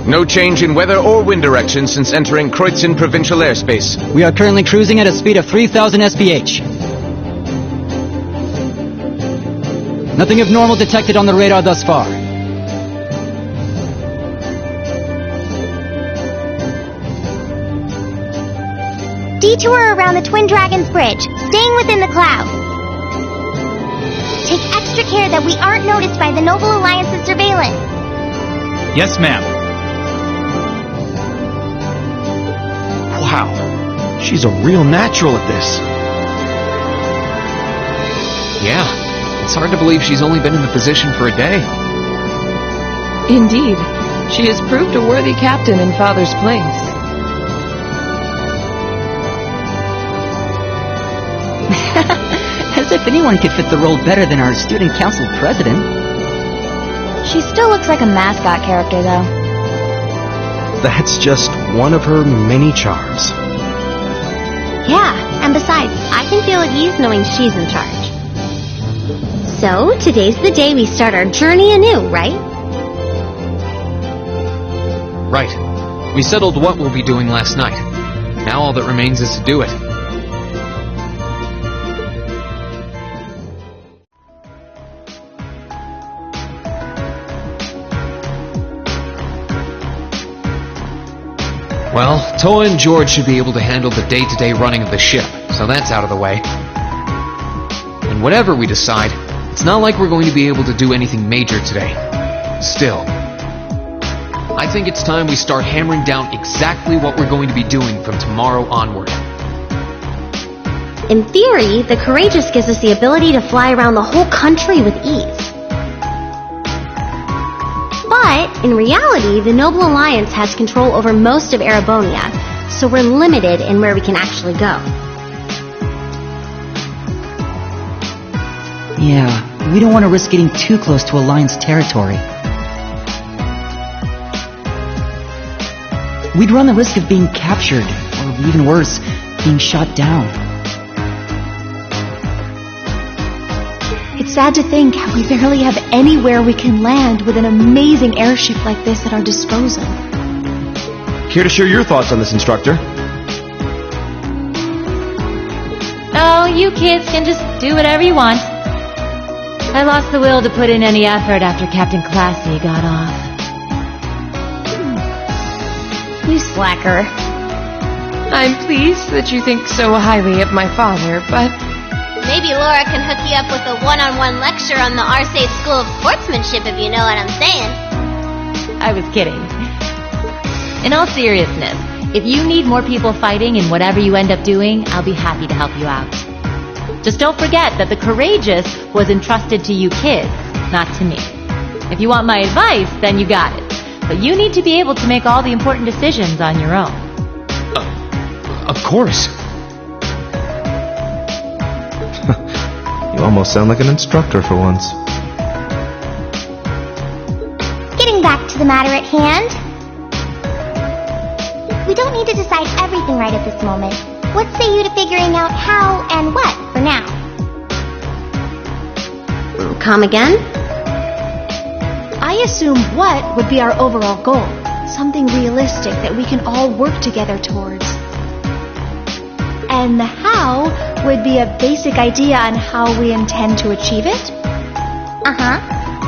No change in weather or wind direction since entering Kreutzen provincial airspace. We are currently cruising at a speed of 3,000 SPH. Nothing abnormal detected on the radar thus far. Detour around the Twin Dragons Bridge, staying within the cloud. Take extra care that we aren't noticed by the Noble Alliance's surveillance. Yes, ma'am. Wow, she's a real natural at this. Yeah, it's hard to believe she's only been in the position for a day. Indeed, she has proved a worthy captain in Father's place. As if anyone could fit the role better than our student council president. She still looks like a mascot character, though. That's just one of her many charms. Yeah, and besides, I can feel at ease knowing she's in charge. So, today's the day we start our journey anew, right? Right. We settled what we'll be doing last night. Now all that remains is to do it. Well, Toa and George should be able to handle the day-to-day running of the ship, so that's out of the way. And whatever we decide, it's not like we're going to be able to do anything major today. Still, I think it's time we start hammering down exactly what we're going to be doing from tomorrow onward. In theory, the Courageous gives us the ability to fly around the whole country with ease. But, in reality, the Noble Alliance has control over most of Erebonia, so we're limited in where we can actually go. Yeah, we don't want to risk getting too close to Alliance territory. We'd run the risk of being captured, or even worse, being shot down. It's sad to think how we barely have anywhere we can land with an amazing airship like this at our disposal. Care to share your thoughts on this, instructor? Oh, you kids can just do whatever you want. I lost the will to put in any effort after Captain Classy got off. You slacker. I'm pleased that you think so highly of my father, but... Maybe Laura can hook you up with a one-on-one lecture on the Arcade School of Sportsmanship, if you know what I'm saying. I was kidding. In all seriousness, if you need more people fighting in whatever you end up doing, I'll be happy to help you out. Just don't forget that the Courageous was entrusted to you kids, not to me. If you want my advice, then you got it. But you need to be able to make all the important decisions on your own. Of course. You almost sound like an instructor for once. Getting back to the matter at hand. We don't need to decide everything right at this moment. What say you to figuring out how and what for now? Come again? I assume what would be our overall goal. Something realistic that we can all work together towards. And the how would be a basic idea on how we intend to achieve it? Uh-huh.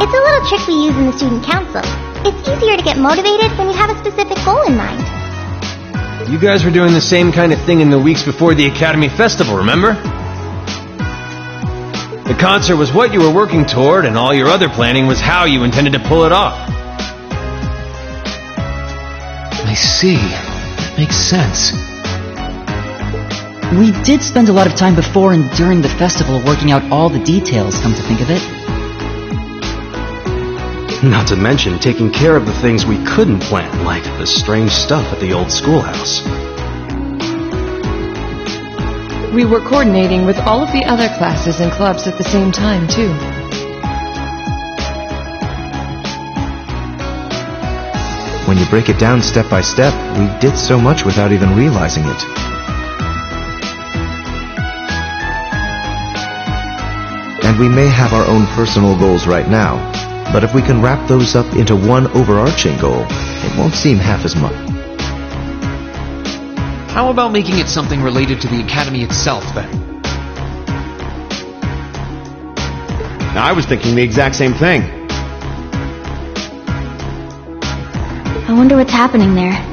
It's a little trick we use in the student council. It's easier to get motivated when you have a specific goal in mind. You guys were doing the same kind of thing in the weeks before the Academy Festival, remember? The concert was what you were working toward, and all your other planning was how you intended to pull it off. I see. That makes sense. We did spend a lot of time before and during the festival working out all the details, come to think of it. Not to mention taking care of the things we couldn't plan, like the strange stuff at the old schoolhouse. We were coordinating with all of the other classes and clubs at the same time, too. When you break it down step by step, we did so much without even realizing it. And we may have our own personal goals right now, but if we can wrap those up into one overarching goal, it won't seem half as much. How about making it something related to the Academy itself, then? I was thinking the exact same thing. I wonder what's happening there.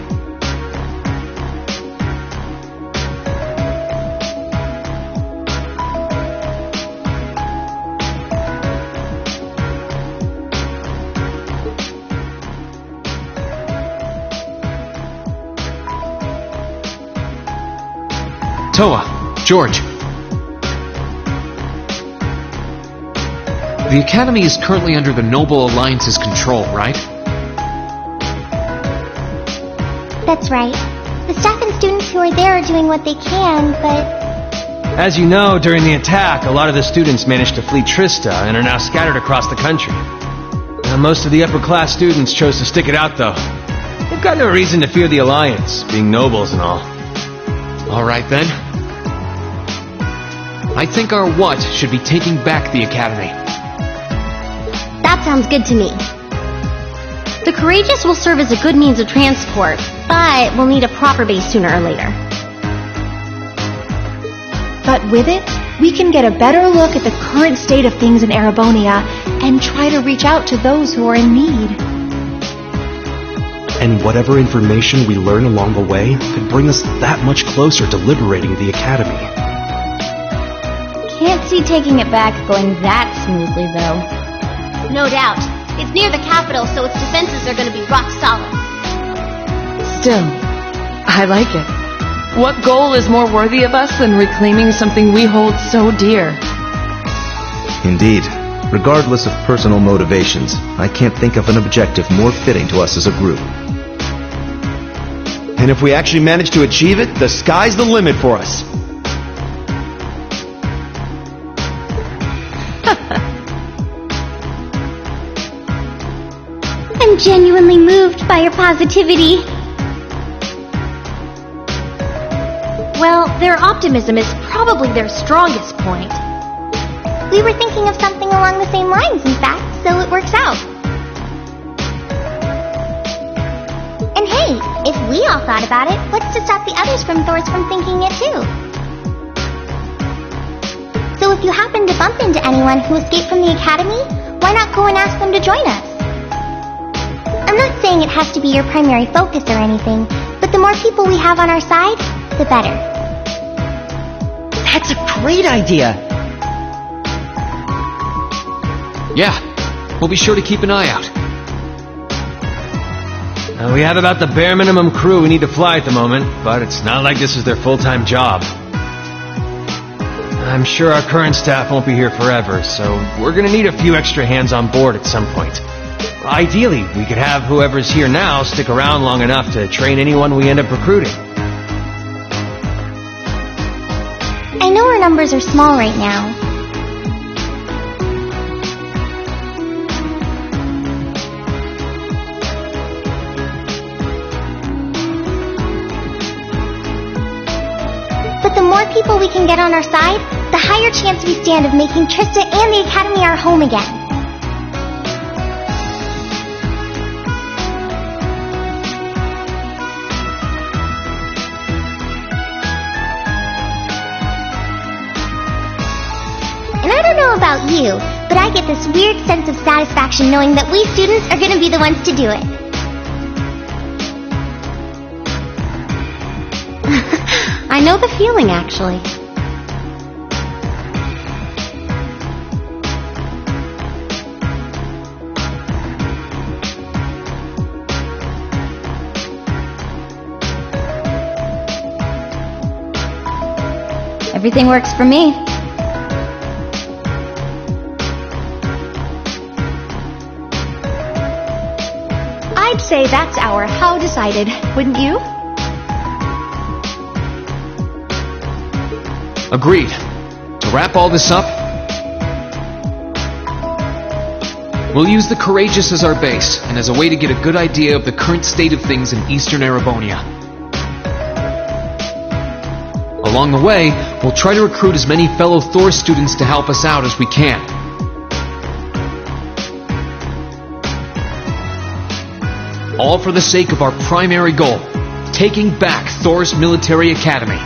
Toa, George. The Academy is currently under the Noble Alliance's control, right? That's right. The staff and students who are there are doing what they can, but... As you know, during the attack, a lot of the students managed to flee Trista and are now scattered across the country. Most of the upper-class students chose to stick it out, though. They've got no reason to fear the Alliance, being nobles and all. All right, then. I think our what should be taking back the Academy. That sounds good to me. The Courageous will serve as a good means of transport, but we'll need a proper base sooner or later. But with it, we can get a better look at the current state of things in Erebonia and try to reach out to those who are in need. And whatever information we learn along the way could bring us that much closer to liberating the Academy. Can't see taking it back going that smoothly, though. No doubt. It's near the capital, so its defenses are going to be rock solid. Still, I like it. What goal is more worthy of us than reclaiming something we hold so dear? Indeed. Regardless of personal motivations, I can't think of an objective more fitting to us as a group. And if we actually manage to achieve it, the sky's the limit for us. I'm genuinely moved by your positivity. Well, their optimism is probably their strongest point. We were thinking of something along the same lines, in fact, so it works out. And hey, if we all thought about it, what's to stop the others from thinking it too? So if you happen to bump into anyone who escaped from the Academy, why not go and ask them to join us? I'm not saying it has to be your primary focus or anything, but the more people we have on our side, the better. That's a great idea! Yeah, we'll be sure to keep an eye out. We have about the bare minimum crew we need to fly at the moment, but it's not like this is their full-time job. I'm sure our current staff won't be here forever, so we're gonna need a few extra hands on board at some point. Ideally, we could have whoever's here now stick around long enough to train anyone we end up recruiting. I know our numbers are small right now. But the more people we can get on our side, the higher chance we stand of making Trista and the Academy our home again. About you, but I get this weird sense of satisfaction knowing that we students are going to be the ones to do it. I know the feeling, actually. Everything works for me. I'd say that's our how decided, wouldn't you? Agreed. To wrap all this up, we'll use the Courageous as our base, and as a way to get a good idea of the current state of things in eastern Erebonia. Along the way, we'll try to recruit as many fellow Thor students to help us out as we can. All for the sake of our primary goal, taking back Thor's military academy.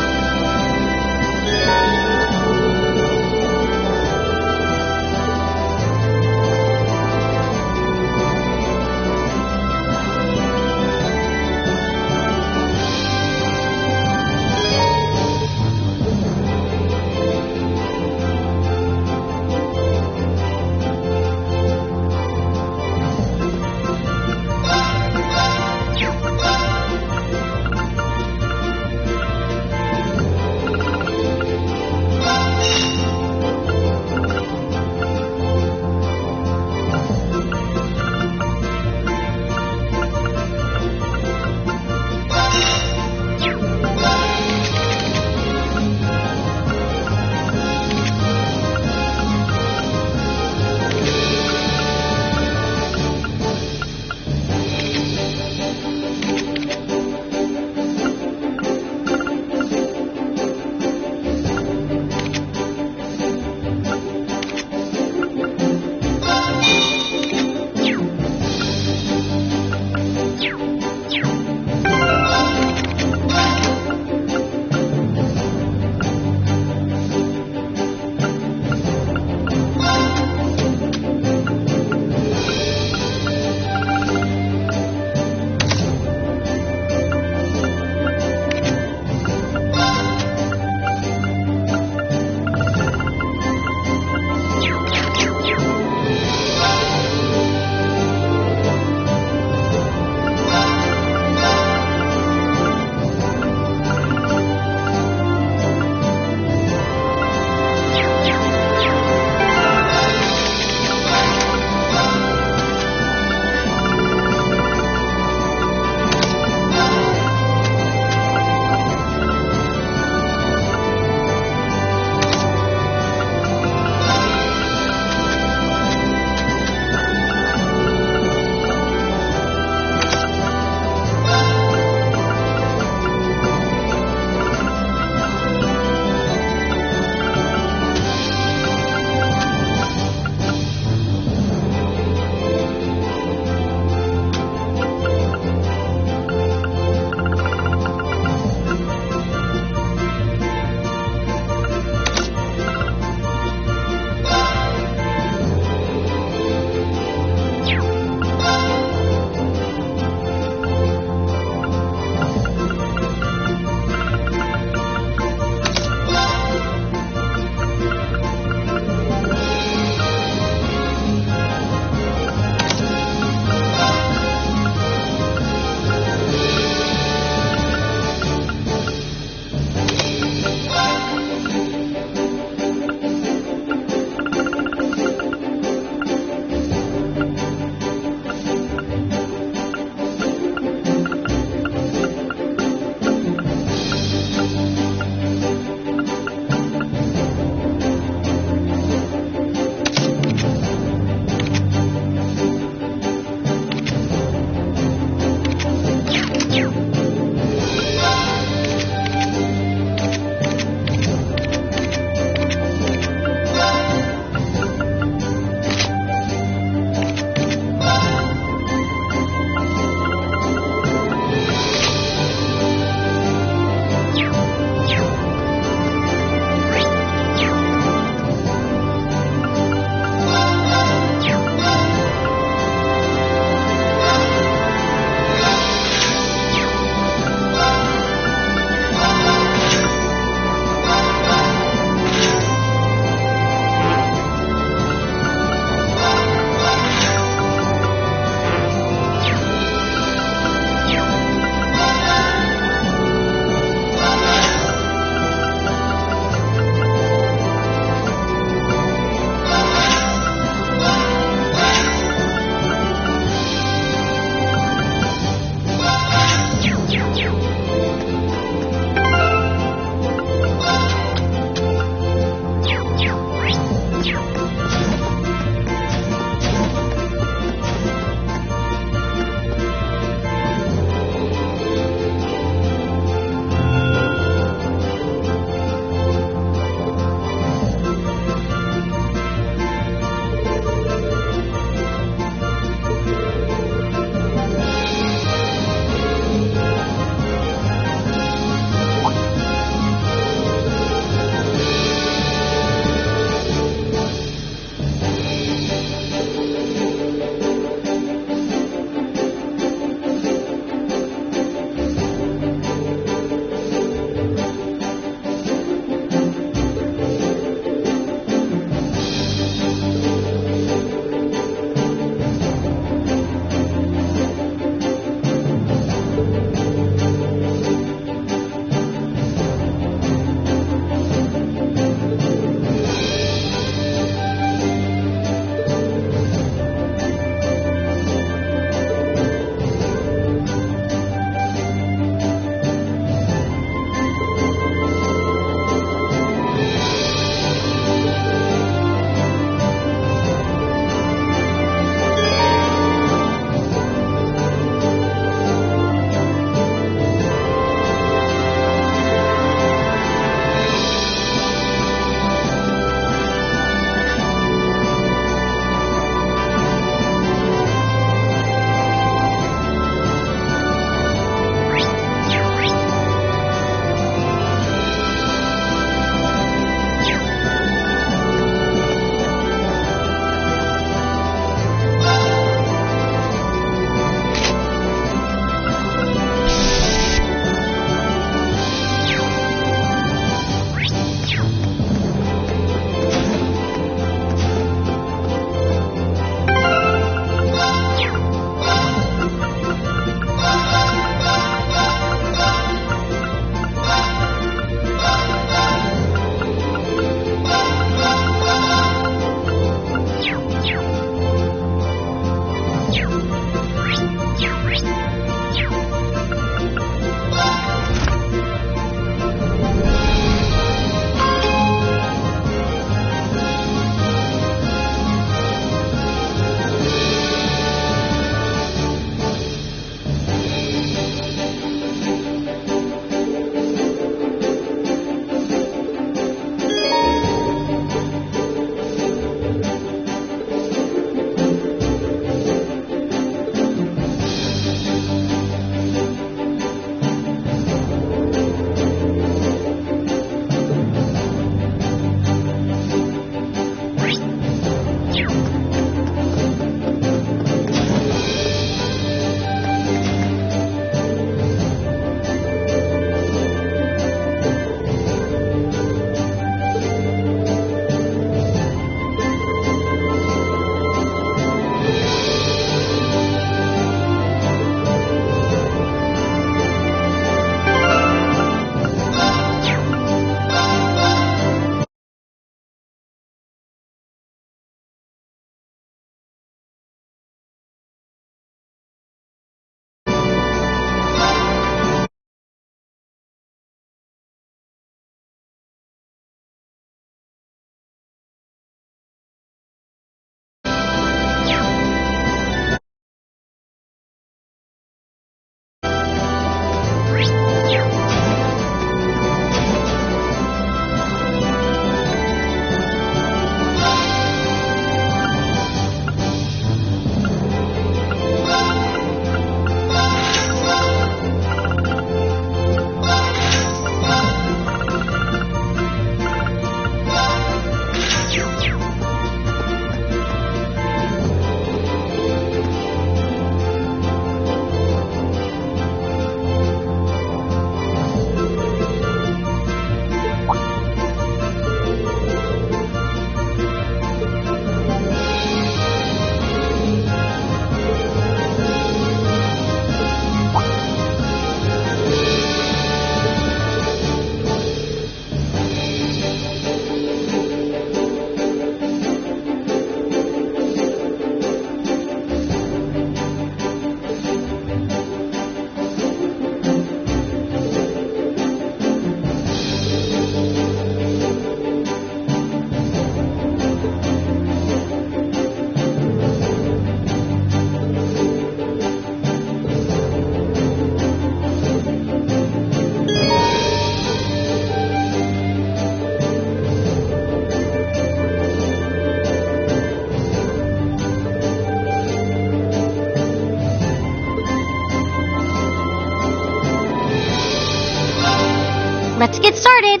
Let's get started.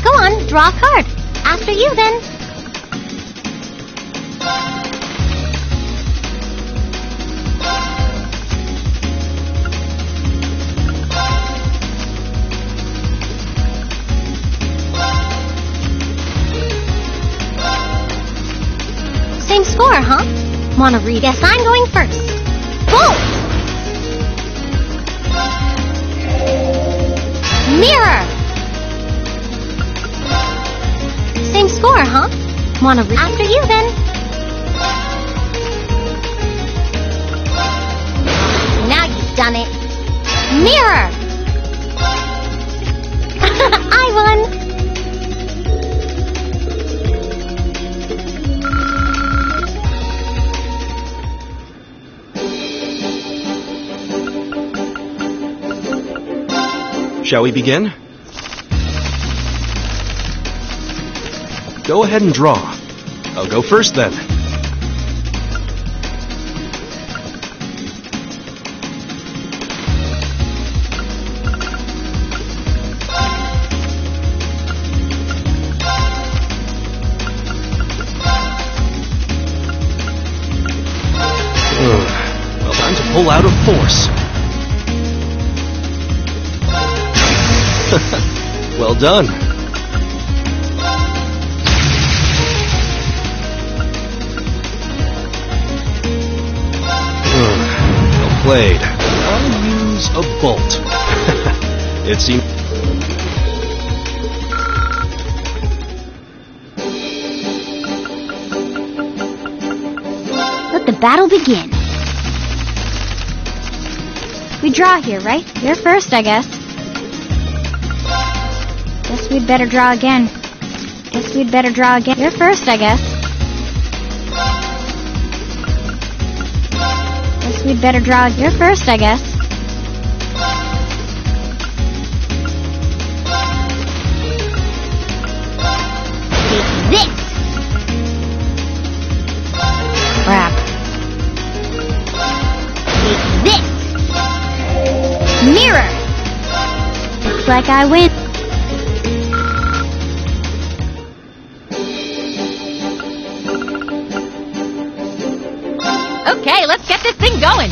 Go on, draw a card. After you, then. Same score, huh? Wanna read? Guess I'm going first. Bolt! Mirror! Same score, huh? Wanna read? After you, then. Now you've done it. Mirror! I won! Shall we begin? Go ahead and draw. I'll go first then. Well, time to pull out a force. Well done. Well played. I'll use a bolt. It seems... Let the battle begin. We draw here, right? You're first, I guess. Guess we'd better draw again. You're first, I guess. Guess we'd better draw. You're first, I guess. Take this! Crap. Take this! Mirror! Looks like I win. Okay, let's get this thing going.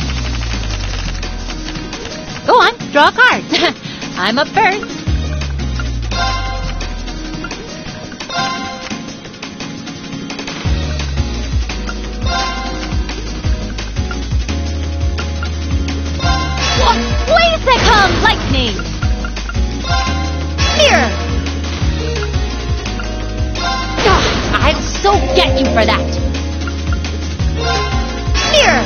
Go on, draw a card. I'm up first. Wait a second, lightning. Here. I'll so get you for that. Here!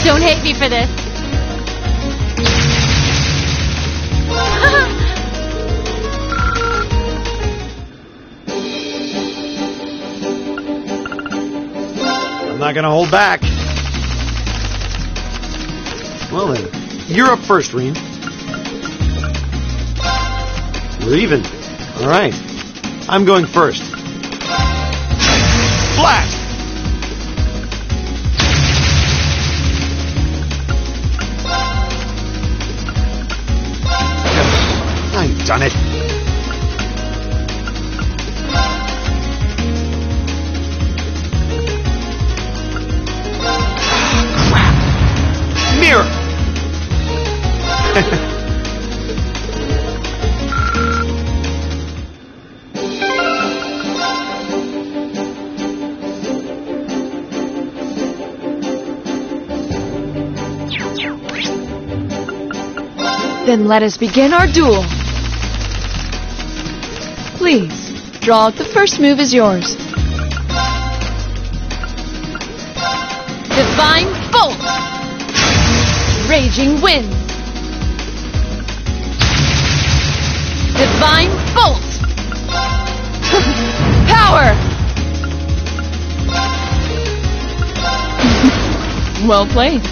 Don't hate me for this. I'm not gonna hold back. Well then, you're up first, Reem. We're even. All right. I'm going first. Blast! I've done it. Crap. Mirror! Then let us begin our duel. Please, draw. The first move is yours. Divine Bolt! Raging Wind. Divine Bolt! Power! Well played.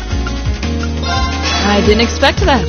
I didn't expect that.